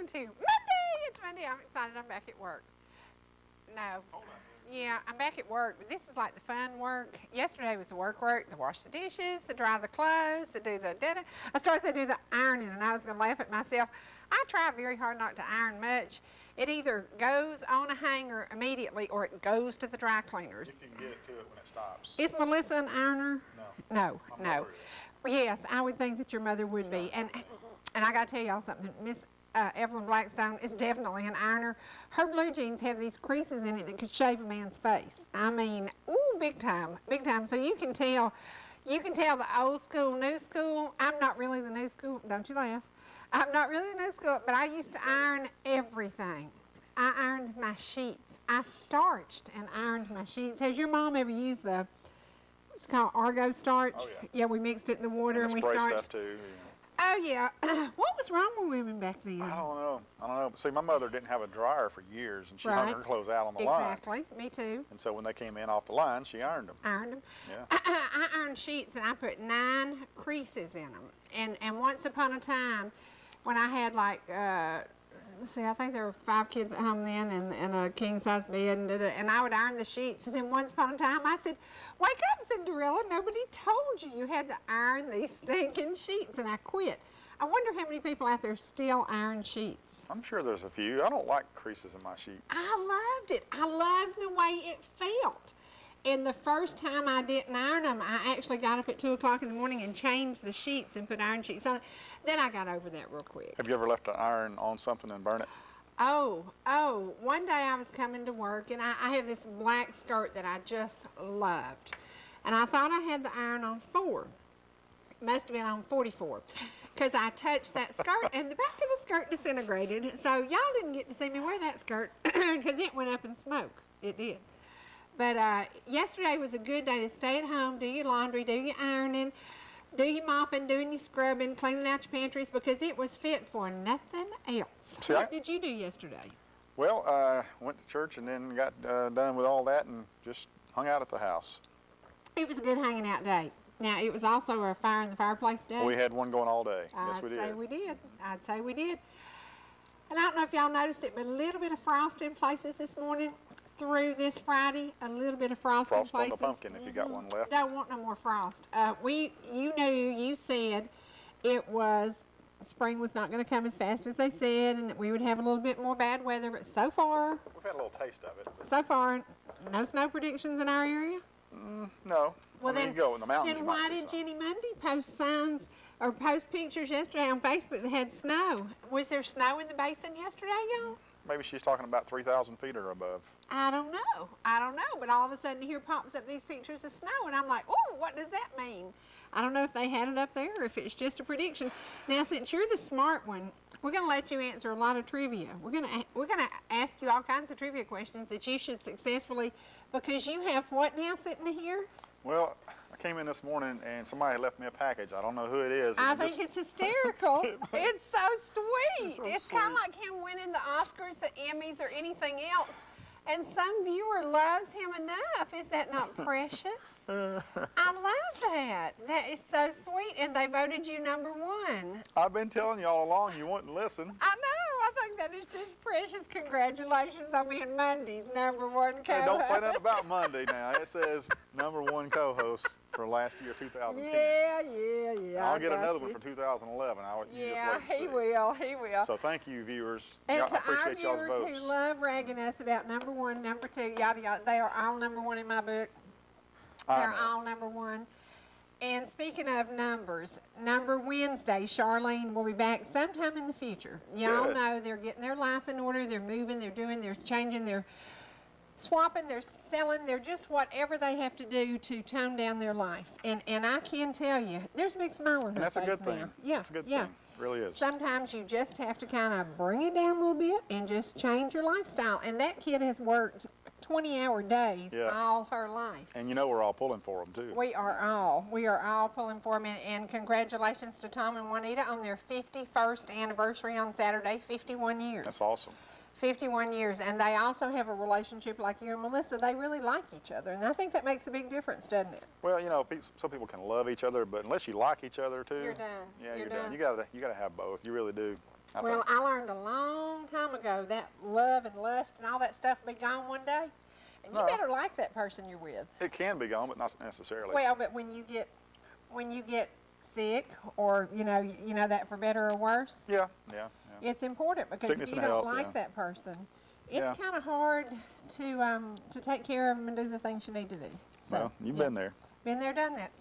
going to? Monday! It's Monday. I'm excited. I'm back at work. No. Yeah, I'm back at work, but this is like the fun work. Yesterday was the work, the wash the dishes, the dry the clothes, the do the da-da. I started to do the ironing, and I was going to laugh at myself. I try very hard not to iron much. It either goes on a hanger immediately or it goes to the dry cleaners. You can get it to it when it stops. Is Melissa an ironer? No. No. Yes, I would think that your mother would be. And I got to tell y'all something. Miss Evelyn Blackstone is definitely an ironer. Her blue jeans have these creases in it that could shave a man's face. I mean, ooh, big time, big time. So you can tell the old school, new school. I'm not really the new school. Don't you laugh. I'm not really the new school, but I used to iron everything. I ironed my sheets. I starched and ironed my sheets. Has your mom ever used it's called Argo starch? Oh, yeah. Yeah, we mixed it in the water and we spray starched. Stuff too. Oh, yeah. What was wrong with women back then? I don't know. But see, my mother didn't have a dryer for years, and she hung her clothes out on the line. Exactly. Me too. And so when they came in off the line, she ironed them. Ironed them. Yeah. I ironed sheets, and I put 9 creases in them. And once upon a time, when I had like, let's see, I think there were 5 kids at home then, and a king-size bed, and I would iron the sheets. And then once upon a time, I said, "Wake up, Cinderella! Nobody told you had to iron these stinking sheets," and I quit. I wonder how many people out there still iron sheets. I'm sure there's a few. I don't like creases in my sheets. I loved it. I loved the way it felt. And the first time I didn't iron them, I actually got up at 2 o'clock in the morning and changed the sheets and put iron sheets on it. Then I got over that real quick. Have you ever left an iron on something and burn it? Oh, one day I was coming to work, and I have this black skirt that I just loved. And I thought I had the iron on 4. It must have been on 44. Because I touched that skirt, and the back of the skirt disintegrated. So y'all didn't get to see me wear that skirt because it went up in smoke. It did. But yesterday was a good day to stay at home, do your laundry, do your ironing, do your mopping, doing your scrubbing, cleaning out your pantries, because it was fit for nothing else. See, what did you do yesterday? Well, I went to church and then got done with all that and just hung out at the house. It was a good hanging out day. Now, it was also a fire in the fireplace day. Well, we had one going all day. Yes, we did. I'd say we did. And I don't know if y'all noticed it, but a little bit of frost in places this morning. Through this Friday, a little bit of frost in places. On the pumpkin if you got one left. Don't want no more frost. You said spring was not going to come as fast as they said, and that we would have a little bit more bad weather, but so far. We've had a little taste of it. So far, no snow predictions in our area? No. Well, then you go in the mountains. Then why did Jenny Mundy post signs or post pictures yesterday on Facebook that had snow? Was there snow in the basin yesterday, y'all? Maybe she's talking about 3,000 feet or above. I don't know, but all of a sudden here pops up these pictures of snow, and I'm like, oh, what does that mean? I don't know if they had it up there or if it's just a prediction. Now, since you're the smart one, we're going to let you answer a lot of trivia. We're going to ask you all kinds of trivia questions that you should successfully, because you have what now sitting here? Well, I came in this morning and somebody had left me a package. I don't know who it is. I think it's hysterical. It's so sweet. It's kind of like him winning the Oscars, the Emmys, or anything else. And some viewer loves him enough. Is that not precious? I love that. That is so sweet. And they voted you #1. I've been telling you all along you wouldn't listen. I know. I think that is just precious. Congratulations on being Monday's #1 co-host. Hey, don't say that about Monday now. It says #1 co-host for last year, 2010. Yeah. I'll get another one for 2011. He will. So thank you, viewers. And I to appreciate our viewers y'all's votes. who love ragging us about #1, #2, yada yada, they are all #1 in my book. They're all #1. And speaking of numbers, Number Wednesday, Charlene will be back sometime in the future. Y'all know they're getting their life in order. They're moving. They're changing. They're swapping. They're selling. They're just whatever they have to do to tone down their life. And I can tell you, there's a big smile on her face now. That's a good thing. Yeah, it's a good thing. It really is. Sometimes you just have to kind of bring it down a little bit and just change your lifestyle. And that kid has worked 20-hour days all her life. And you know we're all pulling for them, too. We are all pulling for them. And congratulations to Tom and Juanita on their 51st anniversary on Saturday, 51 years. That's awesome. 51 years. And they also have a relationship like you and Melissa. They really like each other. And I think that makes a big difference, doesn't it? Well, you know, some people can love each other, but unless you like each other, too. You're done. Yeah, you're done. You gotta have both. You really do. Well, I learned a long time ago that love and lust and all that stuff will be gone one day. And you No. better like that person you're with. It can be gone, but not necessarily. Well, but when you get sick, or you know that for better or worse, Yeah. it's important, because Sickness if you and don't health, like yeah. that person, it's Yeah. kind of hard to take care of them and do the things you need to do. So, Well, you've yeah. been there. Been there, done that.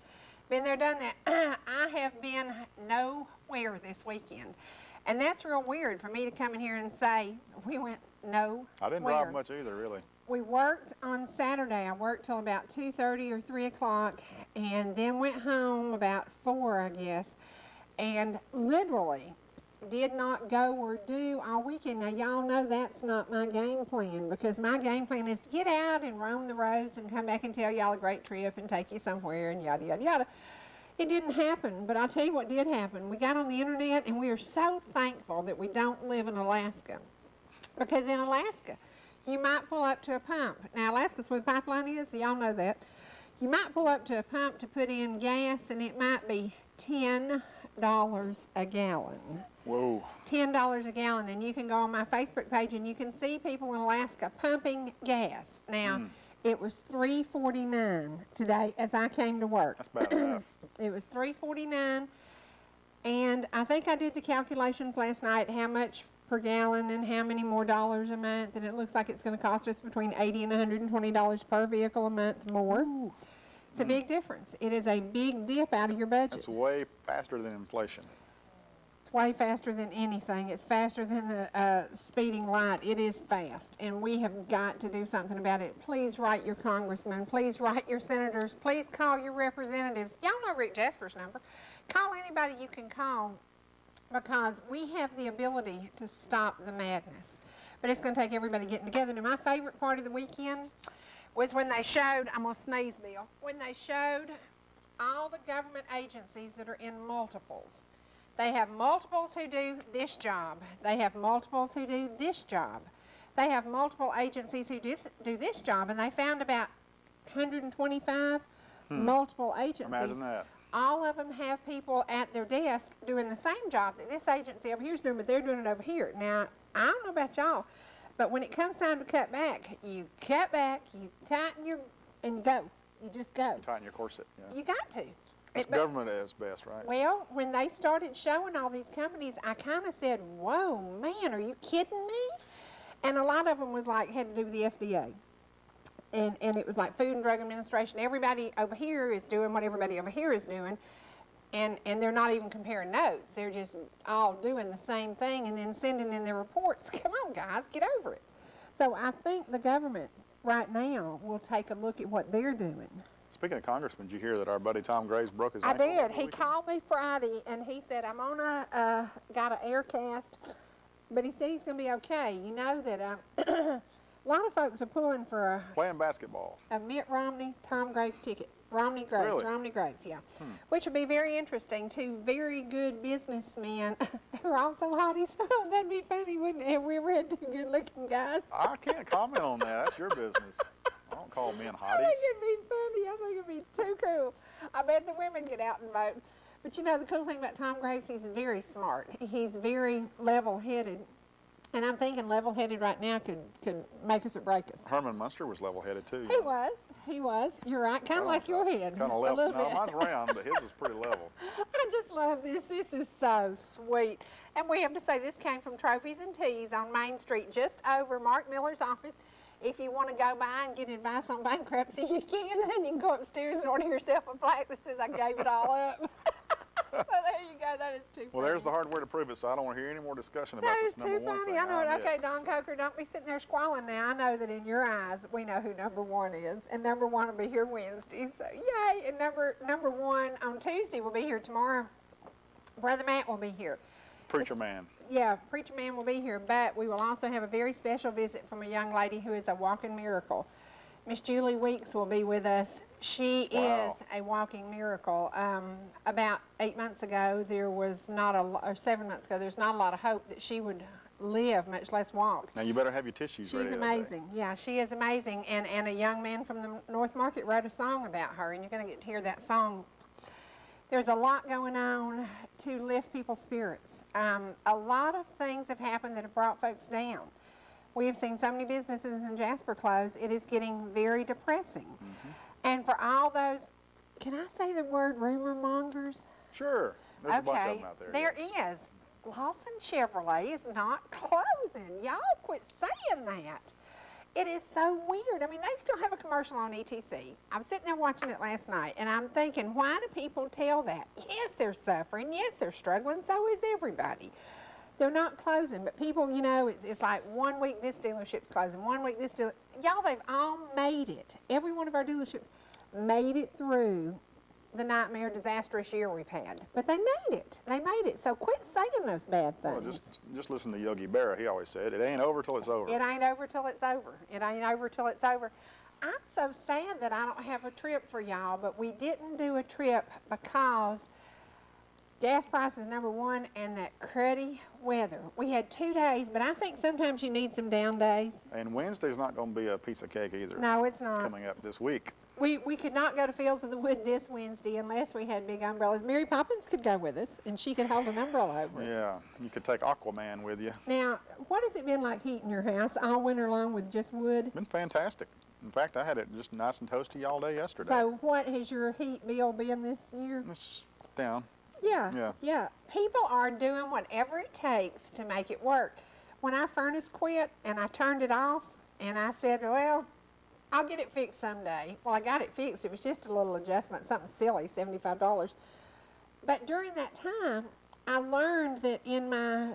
Been there, done that. I have been nowhere this weekend. And that's real weird for me to come in here and say we went nowhere. I didn't drive much either, really. We worked on Saturday. I worked till about 2:30 or 3 o'clock, and then went home about 4, I guess, and literally did not go or do all weekend. Now, y'all know that's not my game plan, because my game plan is to get out and roam the roads and come back and tell y'all a great trip and take you somewhere and yada, yada, yada. It didn't happen, but I'll tell you what did happen. We got on the internet, and we are so thankful that we don't live in Alaska, because in Alaska, you might pull up to a pump. Now, Alaska's where the pipeline is, so y'all know that. You might pull up to a pump to put in gas, and it might be $10 a gallon. Whoa. $10 a gallon, and you can go on my Facebook page and you can see people in Alaska pumping gas. Now, it was $3.49 today as I came to work. That's bad enough. It was $3.49, and I think I did the calculations last night, how much per gallon and how many more dollars a month, and it looks like it's going to cost us between $80 and $120 per vehicle a month more. Ooh. It's a big difference. It is a big dip out of your budget. It's way faster than inflation. It's way faster than anything. It's faster than the speeding light. It is fast, and we have got to do something about it. Please write your congressman. Please write your senators. Please call your representatives. Y'all know Rick Jasper's number. Call anybody you can call, because we have the ability to stop the madness. But it's going to take everybody getting together. Now, my favorite part of the weekend was when they showed, I'm going to sneeze, Bill, when they showed all the government agencies that are in multiples. They have multiples who do this job. They have multiples who do this job. They have multiple agencies who do this job, and they found about 125 multiple agencies. Imagine that. All of them have people at their desk doing the same job that this agency over here is doing, but they're doing it over here. Now, I don't know about y'all, but when it comes time to cut back, you cut back, you tighten your, and you go. You just go. Tighten your corset. Yeah. You got to. It's government at its best, right? Well, when they started showing all these companies, I kind of said, whoa, man, are you kidding me? And a lot of them was like, had to do with the FDA. And it was like Food and Drug Administration. Everybody over here is doing what everybody over here is doing. And they're not even comparing notes. They're just all doing the same thing and then sending in their reports. Come on, guys, get over it. So I think the government right now will take a look at what they're doing. Speaking of congressmen, did you hear that our buddy Tom Graves broke his I ankle? did. He called me Friday, and he said, I'm on got an air cast, but he said he's going to be okay. You know that a lot of folks are pulling for Playing basketball. a Mitt Romney, Tom Graves ticket. Romney Graves, Really? Romney Graves, yeah. Which would be very interesting. Two very good businessmen who are also hotties. That'd be funny, wouldn't it? Have we ever had two good-looking guys? I can't comment on that. That's your business. I don't call men I hotties. think it'd be funny. I think it'd be too cool. I bet the women get out and vote. But you know, the cool thing about Tom Graves, he's very smart. He's very level-headed. And I'm thinking level-headed right now could make us or break us. Herman Munster was level-headed too. He was. He was. You're right. Kind of like your head. Kind of a level. little No, bit. mine's round, but his is pretty level. I just love this. This is so sweet. And we have to say this came from Trophies and Teas on Main Street, just over Mark Miller's office. If you want to go by and get advice on bankruptcy, you can. And then you can go upstairs and order yourself a plaque that says, I gave it all up. So there you go. That is too funny. Well, there's the hard way to prove it, so I don't want to hear any more discussion about That this is too number one funny. thing. I know it. I'm Okay, it. Don Coker, don't be sitting there squalling now. I know that in your eyes, we know who number one is, and number one will be here Wednesday. So yay! And number one on Tuesday will be here tomorrow. Brother Matt will be here. Preacher man. Yeah, Preacher Man will be here, but we will also have a very special visit from a young lady who is a walking miracle. Miss Julie Weeks will be with us. She Wow. is a walking miracle. About 8 months ago, there was not or 7 months ago, there's not a lot of hope that she would live, much less walk. Now you better have your tissues ready. She's that day. amazing. Yeah, she is amazing. And a young man from the North Market wrote a song about her, and you're going to get to hear that song. There's a lot going on to lift people's spirits. A lot of things have happened that have brought folks down. We have seen so many businesses in Jasper close, it is getting very depressing. And for all those, can I say the word rumor mongers? Sure. There's a bunch of them out there. There yes. is. Lawson Chevrolet is not closing. Y'all quit saying that. It is so weird. I mean, they still have a commercial on ETC. I was sitting there watching it last night, and I'm thinking, why do people tell that? Yes, they're suffering. Yes, they're struggling. So is everybody. They're not closing, but people, you know, it's like 1 week this dealership's closing, 1 week this dealership. Y'all, they've all made it. Every one of our dealerships made it through the nightmare, disastrous year we've had. But they made it. They made it. So quit saying those bad things. Well, just listen to Yogi Berra. He always said, it ain't over till it's over. It ain't over till it's over. It ain't over till it's over. I'm so sad that I don't have a trip for y'all, but we didn't do a trip because gas prices, number one, and that cruddy weather. We had 2 days, but I think sometimes you need some down days. And Wednesday's not going to be a piece of cake either. No, it's not. Coming up this week. We could not go to Fields of the Wood this Wednesday unless we had big umbrellas. Mary Poppins could go with us, and she could hold an umbrella over us. Yeah, you could take Aquaman with you. Now, what has it been like heating your house all winter long with just wood? Been fantastic. In fact, I had it just nice and toasty all day yesterday. So what has your heat bill been this year? It's down. Yeah. People are doing whatever it takes to make it work. When our furnace quit and I turned it off and I said, well, I'll get it fixed someday. Well, I got it fixed. It was just a little adjustment, something silly, $75. But during that time, I learned that in my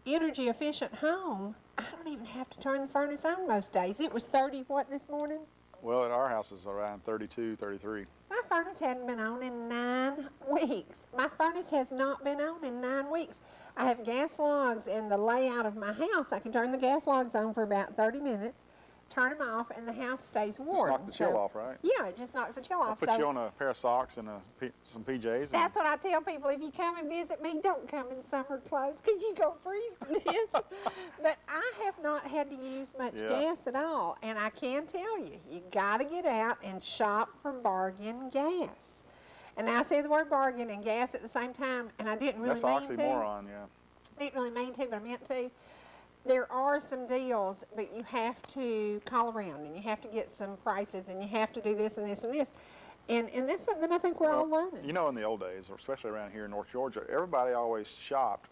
energy efficient home, I don't even have to turn the furnace on most days. It was 30 what this morning? Well, at our house it's around 32, 33. My furnace hadn't been on in 9 weeks. My furnace has not been on in 9 weeks. I have gas logs in the layout of my house. I can turn the gas logs on for about 30 minutes, turn them off, and the house stays warm. Just knock the chill off, right? Yeah, it just knocks the chill off. I'll put you on a pair of socks and some PJs. That's what I tell people. If you come and visit me, don't come in summer clothes because you go freeze to death. But I have not had to use much gas at all. And I can tell you, you got to get out and shop for bargain gas. And now I say the word bargain and gas at the same time, and I didn't really mean to. That's oxymoron, yeah. Didn't really mean to, but I meant to. There are some deals, but you have to call around and you have to get some prices and you have to do this and this and this. And that's something I think we're all learning. You know, in the old days, or especially around here in North Georgia, everybody always shopped,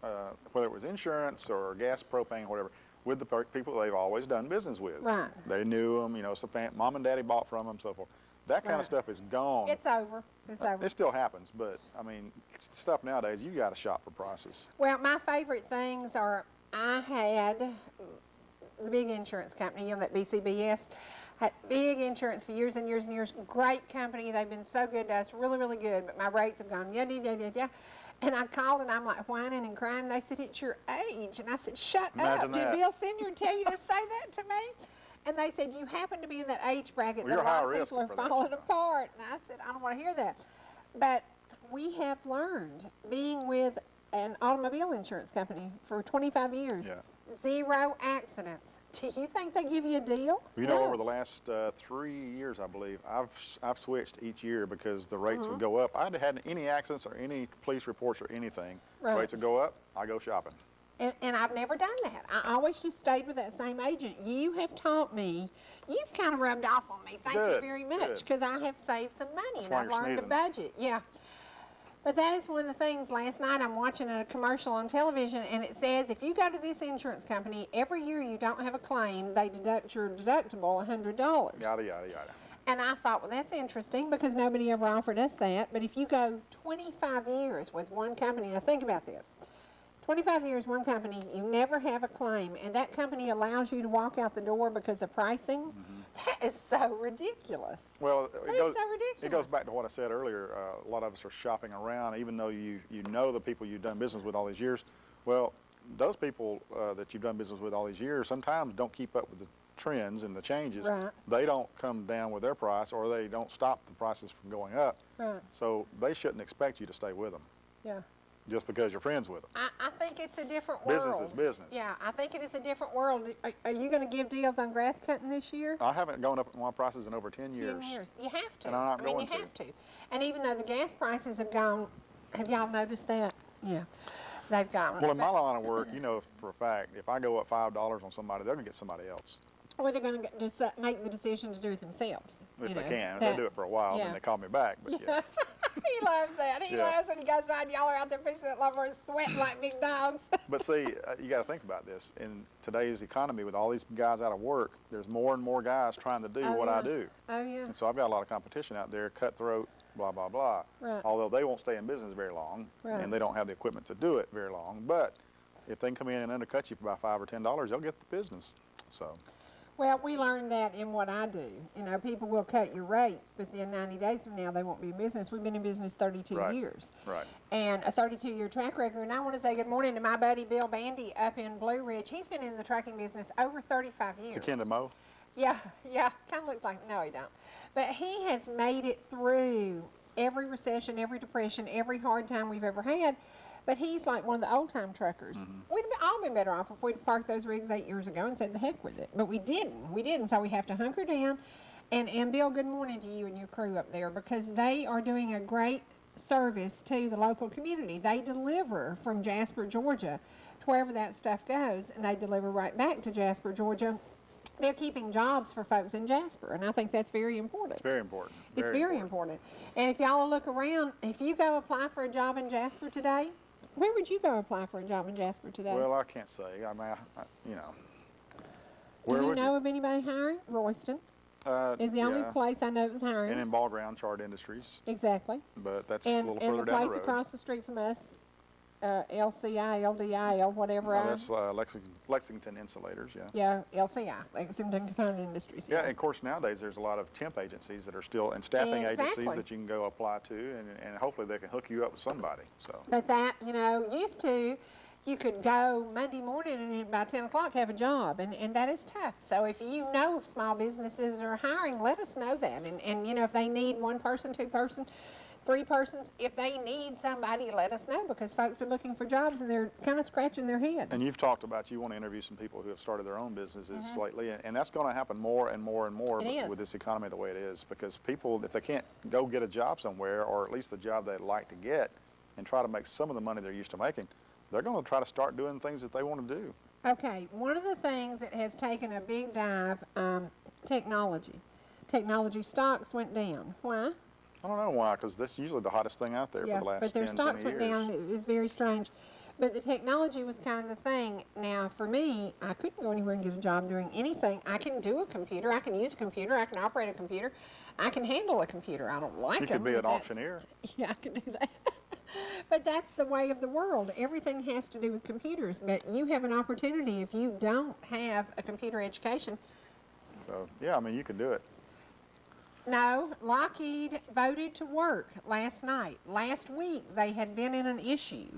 whether it was insurance or gas, propane, whatever, with the people they've always done business with. Right. They knew them, you know, mom and daddy bought from them, so forth. That kind of stuff is gone. It's over. It's over. It still happens, but, I mean, stuff nowadays, you got to shop for prices. Well, my favorite things are, I had the big insurance company, you know, that BCBS, had big insurance for years and years and years. Great company. They've been so good to us, really, really good, but my rates have gone, yeah. And I called and I'm like whining and crying. They said, it's your age. And I said, shut up. Did Bill Siniard tell you to say that to me? And they said, you happen to be in that age bracket that a lot of people are falling apart. And I said, I don't want to hear that. But we have learned, being with an automobile insurance company for 25 years, 0 accidents. Do you think they give you a deal? You know, over the last 3 years, I believe, I've switched each year because the rates would go up. I hadn't had any accidents or any police reports or anything. Right. Rates would go up, I go shopping. And I've never done that. I always just stayed with that same agent. You have taught me, you've kind of rubbed off on me. Thank you very much, because I have saved some money and I've learned to budget. Yeah. But that is one of the things. Last night I'm watching a commercial on television and it says if you go to this insurance company, every year you don't have a claim, they deduct your deductible $100. Yada, yada, yada. And I thought, well, that's interesting because nobody ever offered us that. But if you go 25 years with one company, now think about this. 25 years, one company, you never have a claim, and that company allows you to walk out the door because of pricing. That is so ridiculous. Well, it goes back to what I said earlier. A lot of us are shopping around, even though you know the people you've done business with all these years. Well, those people that you've done business with all these years sometimes don't keep up with the trends and the changes. Right. They don't come down with their price, or they don't stop the prices from going up. Right. So they shouldn't expect you to stay with them. Yeah. just because you're friends with them. I think it's a different world. Business is business. Yeah, I think it is a different world. Are you going to give deals on grass cutting this year? I haven't gone up in my prices in over 10 years. 10 years. You have to. And I'm not I mean, going you have to. And even though the gas prices have gone, have y'all noticed that? Yeah, they've gone. Well, in my line of work, you know for a fact, if I go up $5 on somebody, they're going to get somebody else. Or they're going to make the decision to do it themselves. If they can. If they do it for a while, then they call me back. But yeah. He loves that. He loves when he goes by and y'all are out there fishing that lumber and sweating like big dogs. But see, you got to think about this. In today's economy, with all these guys out of work, there's more and more guys trying to do what I do. Oh, yeah. And so I've got a lot of competition out there, cutthroat, blah, blah, blah. Right. Although they won't stay in business very long, and they don't have the equipment to do it very long. But if they can come in and undercut you for about $5 or $10, they'll get the business. So. Well, we learned that in what I do. You know, people will cut your rates, but then 90 days from now, they won't be in business. We've been in business 32 years. Right. And a 32-year track record. And I want to say good morning to my buddy Bill Bandy up in Blue Ridge. He's been in the trucking business over 35 years. Is it to Mo? Yeah. Kind of looks like, no, he don't. But he has made it through every recession, every depression, every hard time we've ever had. But he's like one of the old-time truckers. We'd all been better off if we'd parked those rigs 8 years ago and said the heck with it. But we didn't. So we have to hunker down. And Bill, good morning to you and your crew up there, because they are doing a great service to the local community. They deliver from Jasper, Georgia, to wherever that stuff goes, and they deliver right back to Jasper, Georgia. They're keeping jobs for folks in Jasper, and I think that's very important. It's very important. It's very important. And if y'all look around, if you go apply for a job in Jasper today, where would you go apply for a job in Jasper today? Well, I can't say. I mean, you know. Do you know of anybody hiring? Royston is the only place I know that's hiring. And in Ball Ground, Chart Industries. Exactly. But that's a little further down the road. And the place across the street from us, LCI, LDI, whatever. No, that's Lexington Insulators, yeah. Yeah, LCI, Lexington Component Industries. Yeah, and of course nowadays there's a lot of temp agencies that are still, and staffing agencies that you can go apply to, and hopefully they can hook you up with somebody. So. But that, you know, used to, you could go Monday morning and by 10 o'clock have a job, and that is tough. So if you know of small businesses are hiring, let us know that. And you know, if they need one person, two person, three persons, if they need somebody, let us know, because folks are looking for jobs and they're kind of scratching their head. And you've talked about you want to interview some people who have started their own businesses lately, and that's going to happen more and more and more with this economy the way it is, because people, if they can't go get a job somewhere, or at least the job they'd like to get, and try to make some of the money they're used to making, they're going to try to start doing things that they want to do. Okay, one of the things that has taken a big dive, technology. Technology stocks went down. Why? I don't know why, because that's usually the hottest thing out there for the last 10, 20 years. But their stocks went down. It was very strange. But the technology was kind of the thing. Now, for me, I couldn't go anywhere and get a job doing anything. I can do a computer. I can use a computer. I can operate a computer. I can handle a computer. I don't like them. You could be an auctioneer. Yeah, I can do that. But that's the way of the world. Everything has to do with computers. But you have an opportunity if you don't have a computer education. So, yeah, I mean, you could do it. No, Lockheed voted to work last night. Last week, they had been in an issue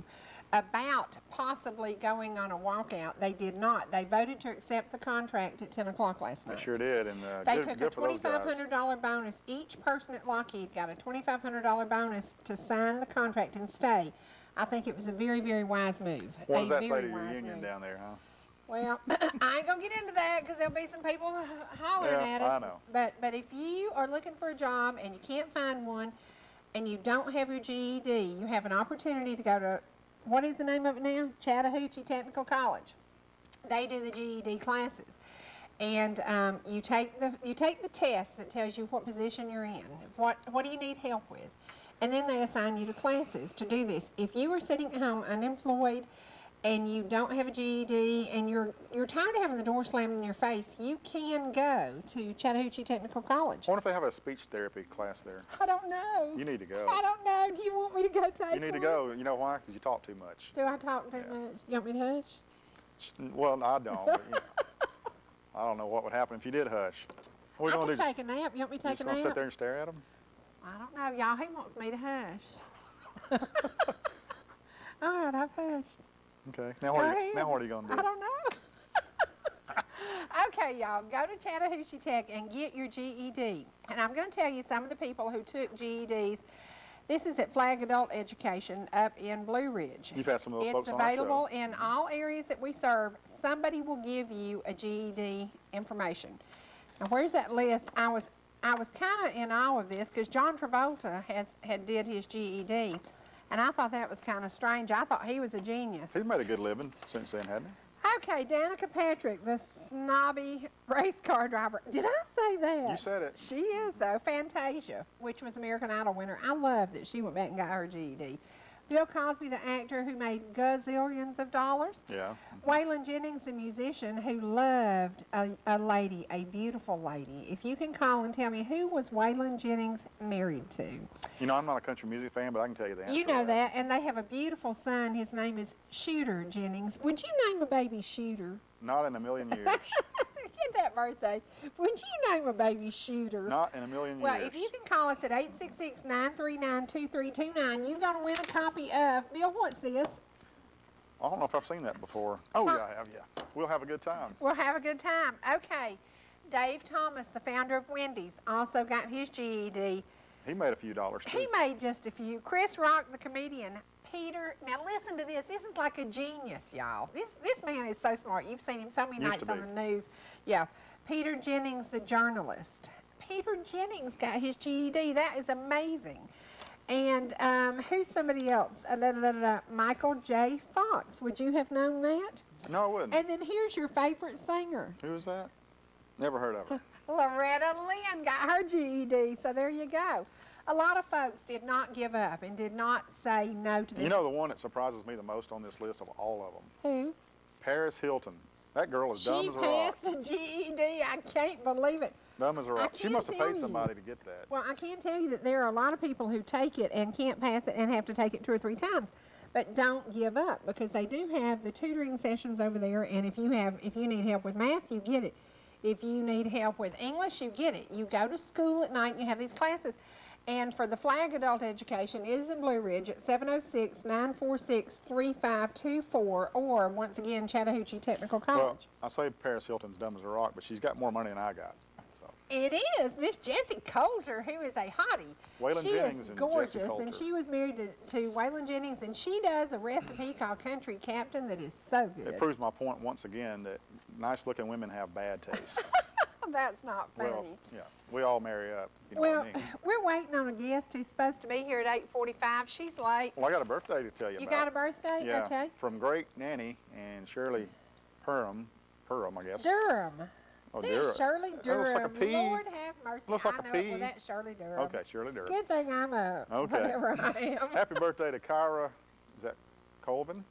about possibly going on a walkout. They did not. They voted to accept the contract at 10 o'clock last night. They sure did. And they took a $2,500 bonus. Each person at Lockheed got a $2,500 bonus to sign the contract and stay. I think it was a very, very wise move. What does that say to your union down there, huh? Well, I ain't going to get into that because there'll be some people hollering at us. I know. But if you are looking for a job and you can't find one and you don't have your GED, you have an opportunity to go to, what is the name of it now? Chattahoochee Technical College. They do the GED classes. And you take the test that tells you what position you're in. What do you need help with? And then they assign you to classes to do this. If you are sitting at home unemployed, and you don't have a GED, and you're tired of having the door slammed in your face, you can go to Chattahoochee Technical College. I wonder if they have a speech therapy class there. I don't know. You need to go. I don't know. Do you want me to go take one? You need to go. You know why? Because you talk too much. Do I talk too much? You want me to hush? Well, I don't. But, you know, I don't know what would happen if you did hush. What are you I can take a nap. You want me to take a nap? You just going to sit there and stare at them? I don't know, y'all. He wants me to hush. All right, I've hushed. Okay. Now what are you going to do? I don't know. Okay, y'all, go to Chattahoochee Tech and get your GED. And I'm going to tell you some of the people who took GEDs This is at Flag Adult Education up in Blue Ridge. You've had some of those It's folks on our show. available in all areas that we serve. Somebody will give you a GED information. Now, where's that list? I was kind of in awe of this because John Travolta had did his GED, and I thought that was kind of strange. I thought he was a genius. He's made a good living since then, hasn't he? Okay, Danica Patrick, the snobby race car driver. Did I say that? You said it. She is, though. Fantasia, which was American Idol winner. I love that she went back and got her GED. Bill Cosby, the actor who made gazillions of dollars. Yeah. Waylon Jennings, the musician who loved a lady, a beautiful lady. If you can call and tell me, who was Waylon Jennings married to? You know, I'm not a country music fan, but I can tell you the answer. You know that, and they have a beautiful son. His name is Shooter Jennings. Would you name a baby Shooter? Not in a million years. Get that birthday. Would you name a baby Shooter? Not in a million Well, years. if you can call us at 866-939-2329, you've got to win a copy of, Bill, what's this? I don't know if I've seen that before. Oh, yeah, I have, yeah. We'll have a good time. We'll have a good time. Okay. Dave Thomas, the founder of Wendy's, also got his GED. He made a few dollars, too. He made just a few. Chris Rock, the comedian. Peter, now listen to this. This is like a genius, y'all. This man is so smart. You've seen him so many nights on the news. Yeah. Peter Jennings, the journalist. Peter Jennings got his GED. That is amazing. And who's somebody else? Michael J. Fox. Would you have known that? No, I wouldn't. And then here's your favorite singer. Who is that? Never heard of her. Loretta Lynn got her GED. So there you go. A lot of folks did not give up and did not say no to this. You know the one that surprises me the most on this list of all of them? Who? Paris Hilton. That girl is dumb as a rock. She passed the GED. I can't believe it. Dumb as a rock. She can't must have tell paid you. somebody to get that. Well, I can tell you that there are a lot of people who take it and can't pass it and have to take it 2 or 3 times. But don't give up, because they do have the tutoring sessions over there, and if you need help with math, you get it. If you need help with English, you get it. You go to school at night and you have these classes. And for the Flag Adult Education, it is in Blue Ridge at 706-946-3524, or once again, Chattahoochee Technical College. Well, I say Paris Hilton's dumb as a rock, but she's got more money than I got. So. It is Miss Jessie Coulter, who is a hottie. Waylon She Jennings is and gorgeous, Jessie Coulter. and she was married to Waylon Jennings, and she does a recipe called Country Captain that is so good. It proves my point once again that nice-looking women have bad taste. That's not funny. Well, yeah, we all marry up. You know Well, what I mean? we're waiting on a guest who's supposed to be here at 8:45. She's late. Well, I got a birthday to tell you You about. got a birthday? Yeah, Okay. from great nanny and Shirley Perham, I guess. Durham. Oh, There's Durham. Shirley That Durham. looks like a P. Lord have mercy. Looks like I a know P. it. Well, that's Shirley Durham. Okay, Shirley Durham. Good thing I'm a Okay. whatever I am. Happy birthday to Kyra. Is that Colvin?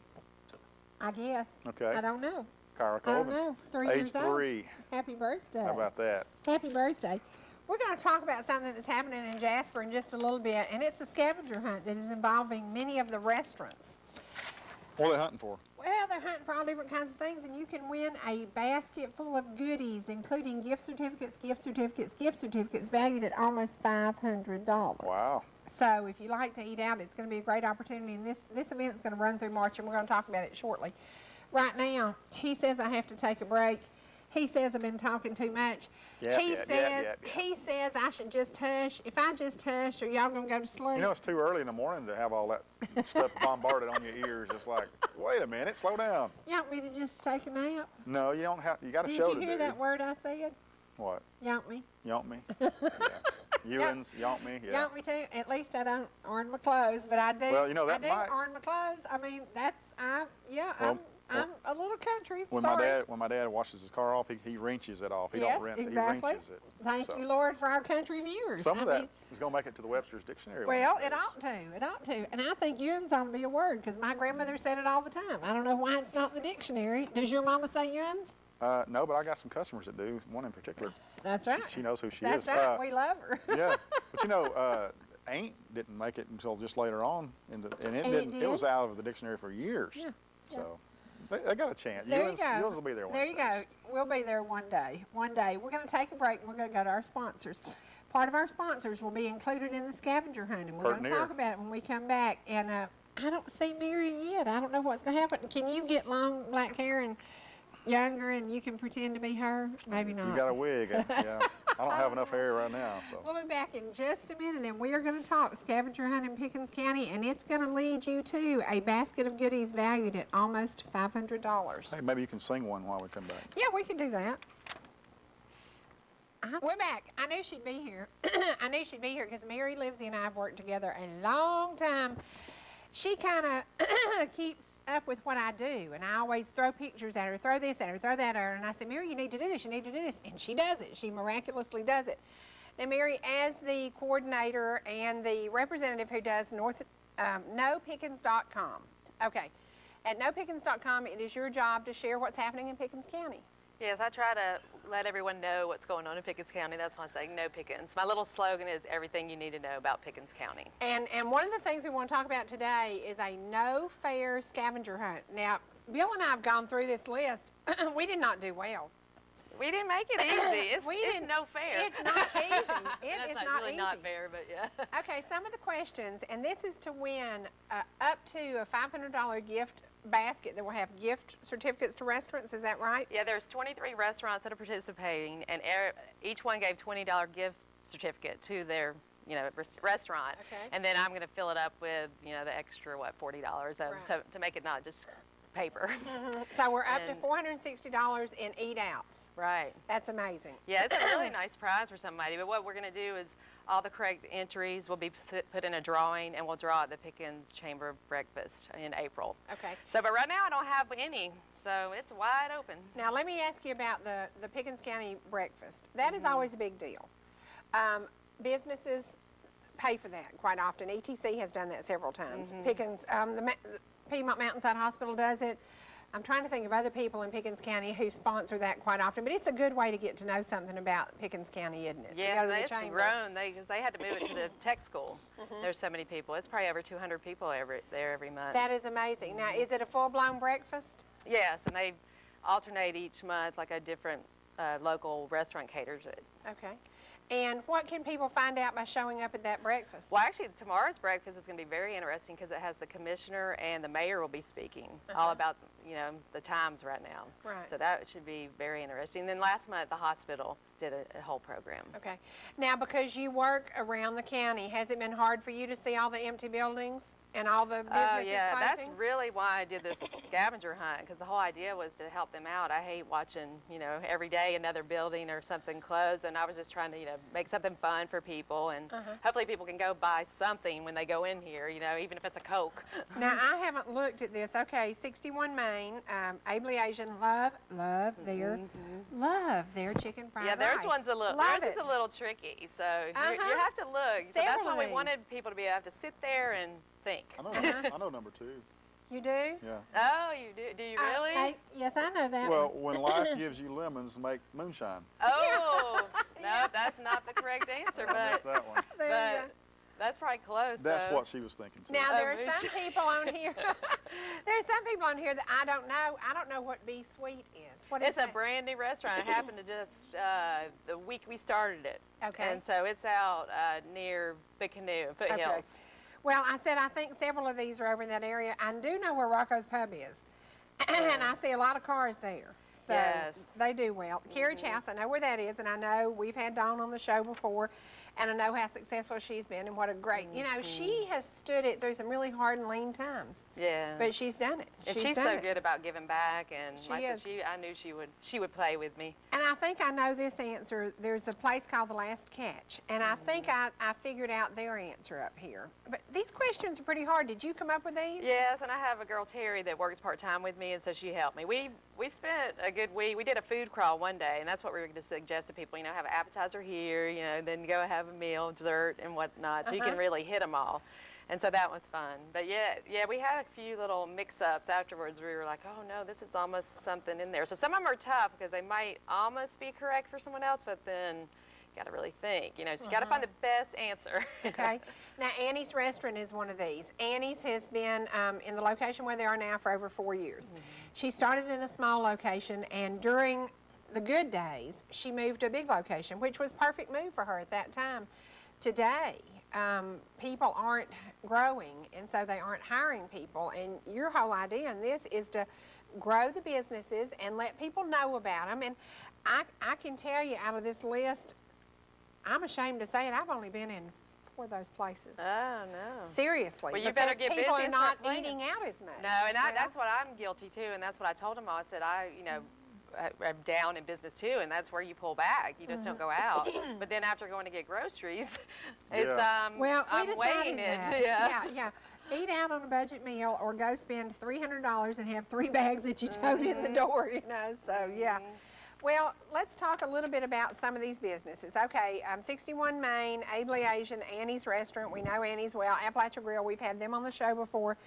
I guess. Okay. I don't know. Kyra I don't Colvin. know. 3 Age years old. 3. Happy birthday. How about that? Happy birthday. We're going to talk about something that's happening in Jasper in just a little bit, and it's a scavenger hunt that is involving many of the restaurants. What are they hunting for? Well, they're hunting for all different kinds of things, and you can win a basket full of goodies, including gift certificates valued at almost $500. Wow. So if you like to eat out, it's going to be a great opportunity, and this event is going to run through March, and we're going to talk about it shortly. Right now, he says I have to take a break. He says I've been talking too much. He says I should just hush. If I just hush, are y'all going to go to sleep? You know, it's too early in the morning to have all that stuff bombarded on your ears. It's like, wait a minute, slow down. You want me to just take a nap? No, you don't have. You got a Did show you to do. hear that word I said? What? Yonk me. Yonk me? Yeah. Ewins, yonk me? Yeah. Yonk me too. At least I don't iron my clothes, but I do. Well, you know, that I do might- iron my clothes. I mean, Well, I'm a little country. When Sorry. my dad washes his car off, he wrenches it off. He Yes, don't rinse exactly. it. He wrenches it. Thank So, you, Lord, for our country viewers. Some of I that mean, is going to make it to the Webster's Dictionary. well, one of it these ought to. It ought to. And I think Ewins ought to be a word, because my grandmother said it all the time. I don't know why it's not in the dictionary. Does your mama say Ewins? No, but I got some customers that do. One in particular. That's right. She knows who she That's is. right. We love her. Yeah, but you know, ain't didn't make it until just later on, and it didn't. It was did? out of the dictionary for years. Yeah, So they got a chance. There you go. Yours will be there one There you go. We'll be there one day. One day. We're going to take a break, and we're going to go to our sponsors. Part of our sponsors will be included in the scavenger hunt, and we're going to talk about it when we come back. And I don't see Mary yet. I don't know what's going to happen. Can you get long black hair and younger, and you can pretend to be her? Maybe not. You got a wig. Yeah. I don't have enough hair right now, so. We'll be back in just a minute, and we are going to talk scavenger hunt in Pickens County, and it's going to lead you to a basket of goodies valued at almost $500. Hey, maybe you can sing one while we come back. Yeah, we can do that. We're back. I knew she'd be here. I knew she'd be here because Mary, Livsey, and I have worked together a long time. She kind of keeps up with what I do, and I always throw pictures at her, throw this at her, throw that at her, and I say, Mary, you need to do this, you need to do this, and she does it. She miraculously does it. Now, Mary, as the coordinator and the representative who does KnowPickens.com, okay, at KnowPickens.com, it is your job to share what's happening in Pickens County. Yes, I try to let everyone know what's going on in Pickens County. That's why I say no Pickens. My little slogan is everything you need to know about Pickens County. And one of the things we want to talk about today is a no-fare scavenger hunt. Now, Bill and I have gone through this list. We did not do well. We didn't make it easy. It's no fair. It's not easy. It is not really easy. not fair, but yeah. Okay, some of the questions, and this is to win up to a $500 gift basket that will have gift certificates to restaurants. Is that right? Yeah, there's 23 restaurants that are participating, and each one gave $20 gift certificate to their restaurant. Okay. And then I'm going to fill it up with, the extra, $40, so to make it not just paper. So we're up to $460 in eat outs. Right. That's amazing. Yeah, it's a really nice prize for somebody, but what we're going to do is all the correct entries will be put in a drawing, and we'll draw at the Pickens Chamber of Breakfast in April. Okay. So, but right now I don't have any, so it's wide open. Now let me ask you about the Pickens County breakfast. That is always a big deal. Businesses pay for that quite often. ETC has done that several times. Pickens, the Piedmont Mountainside Hospital does it. I'm trying to think of other people in Pickens County who sponsor that quite often, but it's a good way to get to know something about Pickens County, isn't it? Yeah, it's grown because they had to move it to the tech school. There's so many people. It's probably over 200 people there every month. That is amazing. Now, is it a full-blown breakfast? Yes, and they alternate each month, like a different local restaurant caters it. Okay. And what can people find out by showing up at that breakfast? Well, actually, tomorrow's breakfast is going to be very interesting because it has the commissioner and the mayor will be speaking all about, the times right now. Right. So that should be very interesting. And then last month, the hospital did a whole program. Okay. Now, because you work around the county, has it been hard for you to see all the empty buildings and all the businesses Oh, yeah, closing? that's really why I did this scavenger hunt, because the whole idea was to help them out. I hate watching, every day another building or something closed, and I was just trying to, make something fun for people, and hopefully people can go buy something when they go in here, even if it's a Coke. Now, I haven't looked at this. Okay, 61 Main, Ably Asian, love their chicken fried Yeah, rice. theirs is a little tricky, so you have to look. So that's why we wanted people to be able to sit there and think. I know number 2. You do? Yeah. Oh, you do? Do you really? Yes, I know that Well, one. when life gives you lemons, make moonshine. Oh, no, that's not the correct answer, I missed but that one. There you go. that's probably close, That's though. what she was thinking too. Now, Oh, there are some people on here. There are some people on here that I don't know. I don't know what Be Sweet is. What is It's a that? brand new restaurant. It happened to just the week we started it. Okay. And so it's out near the Canoe, Foothills. Well, I said I think several of these are over in that area. I do know where Rocco's Pub is, and I see a lot of cars there. So Yes. they do well. Carriage House, I know where that is, and I know we've had Dawn on the show before, and I know how successful she's been and what a great, she has stood it through some really hard and lean times. Yeah. But she's done it. And she's done so it. good about giving back, and She like I is. said, I knew she would play with me. And I think I know this answer. There's a place called The Last Catch, and I think I figured out their answer up here. But these questions are pretty hard. Did you come up with these? Yes, and I have a girl, Cherie, that works part-time with me, and so she helped me. We spent a good week. We did a food crawl one day, and that's what we were going to suggest to people, have an appetizer here, then go have a meal, dessert, and whatnot, so you can really hit them all. And so that was fun. But yeah, we had a few little mix-ups afterwards. We were like, oh no, this is almost something in there. So some of them are tough because they might almost be correct for someone else, but then you got to really think, so you got to find the best answer. Okay. Now, Annie's Restaurant is one of these. Annie's has been in the location where they are now for over 4 years. She started in a small location, and during the good days, she moved to a big location, which was a perfect move for her at that time. Today, people aren't growing, and so they aren't hiring people, and your whole idea in this is to grow the businesses and let people know about them. And I can tell you out of this list, I'm ashamed to say it, I've only been in 4 of those places. Oh, no. Seriously. Well, you better because get people busy are and not start planning. eating out as much. No, and that's what I'm guilty too, and that's what I told them all. I said, I'm down in business too, and that's where you pull back. You just don't go out. But then after going to get groceries, it's Well, we I'm decided weighing it. that. Yeah. Eat out on a budget meal or go spend $300 and have 3 bags that you tote in the door, you know, so yeah. Well, let's talk a little bit about some of these businesses. Okay, 61 Main, Ably Asian, Annie's Restaurant. We know Annie's well. Appalachia Grill, we've had them on the show before.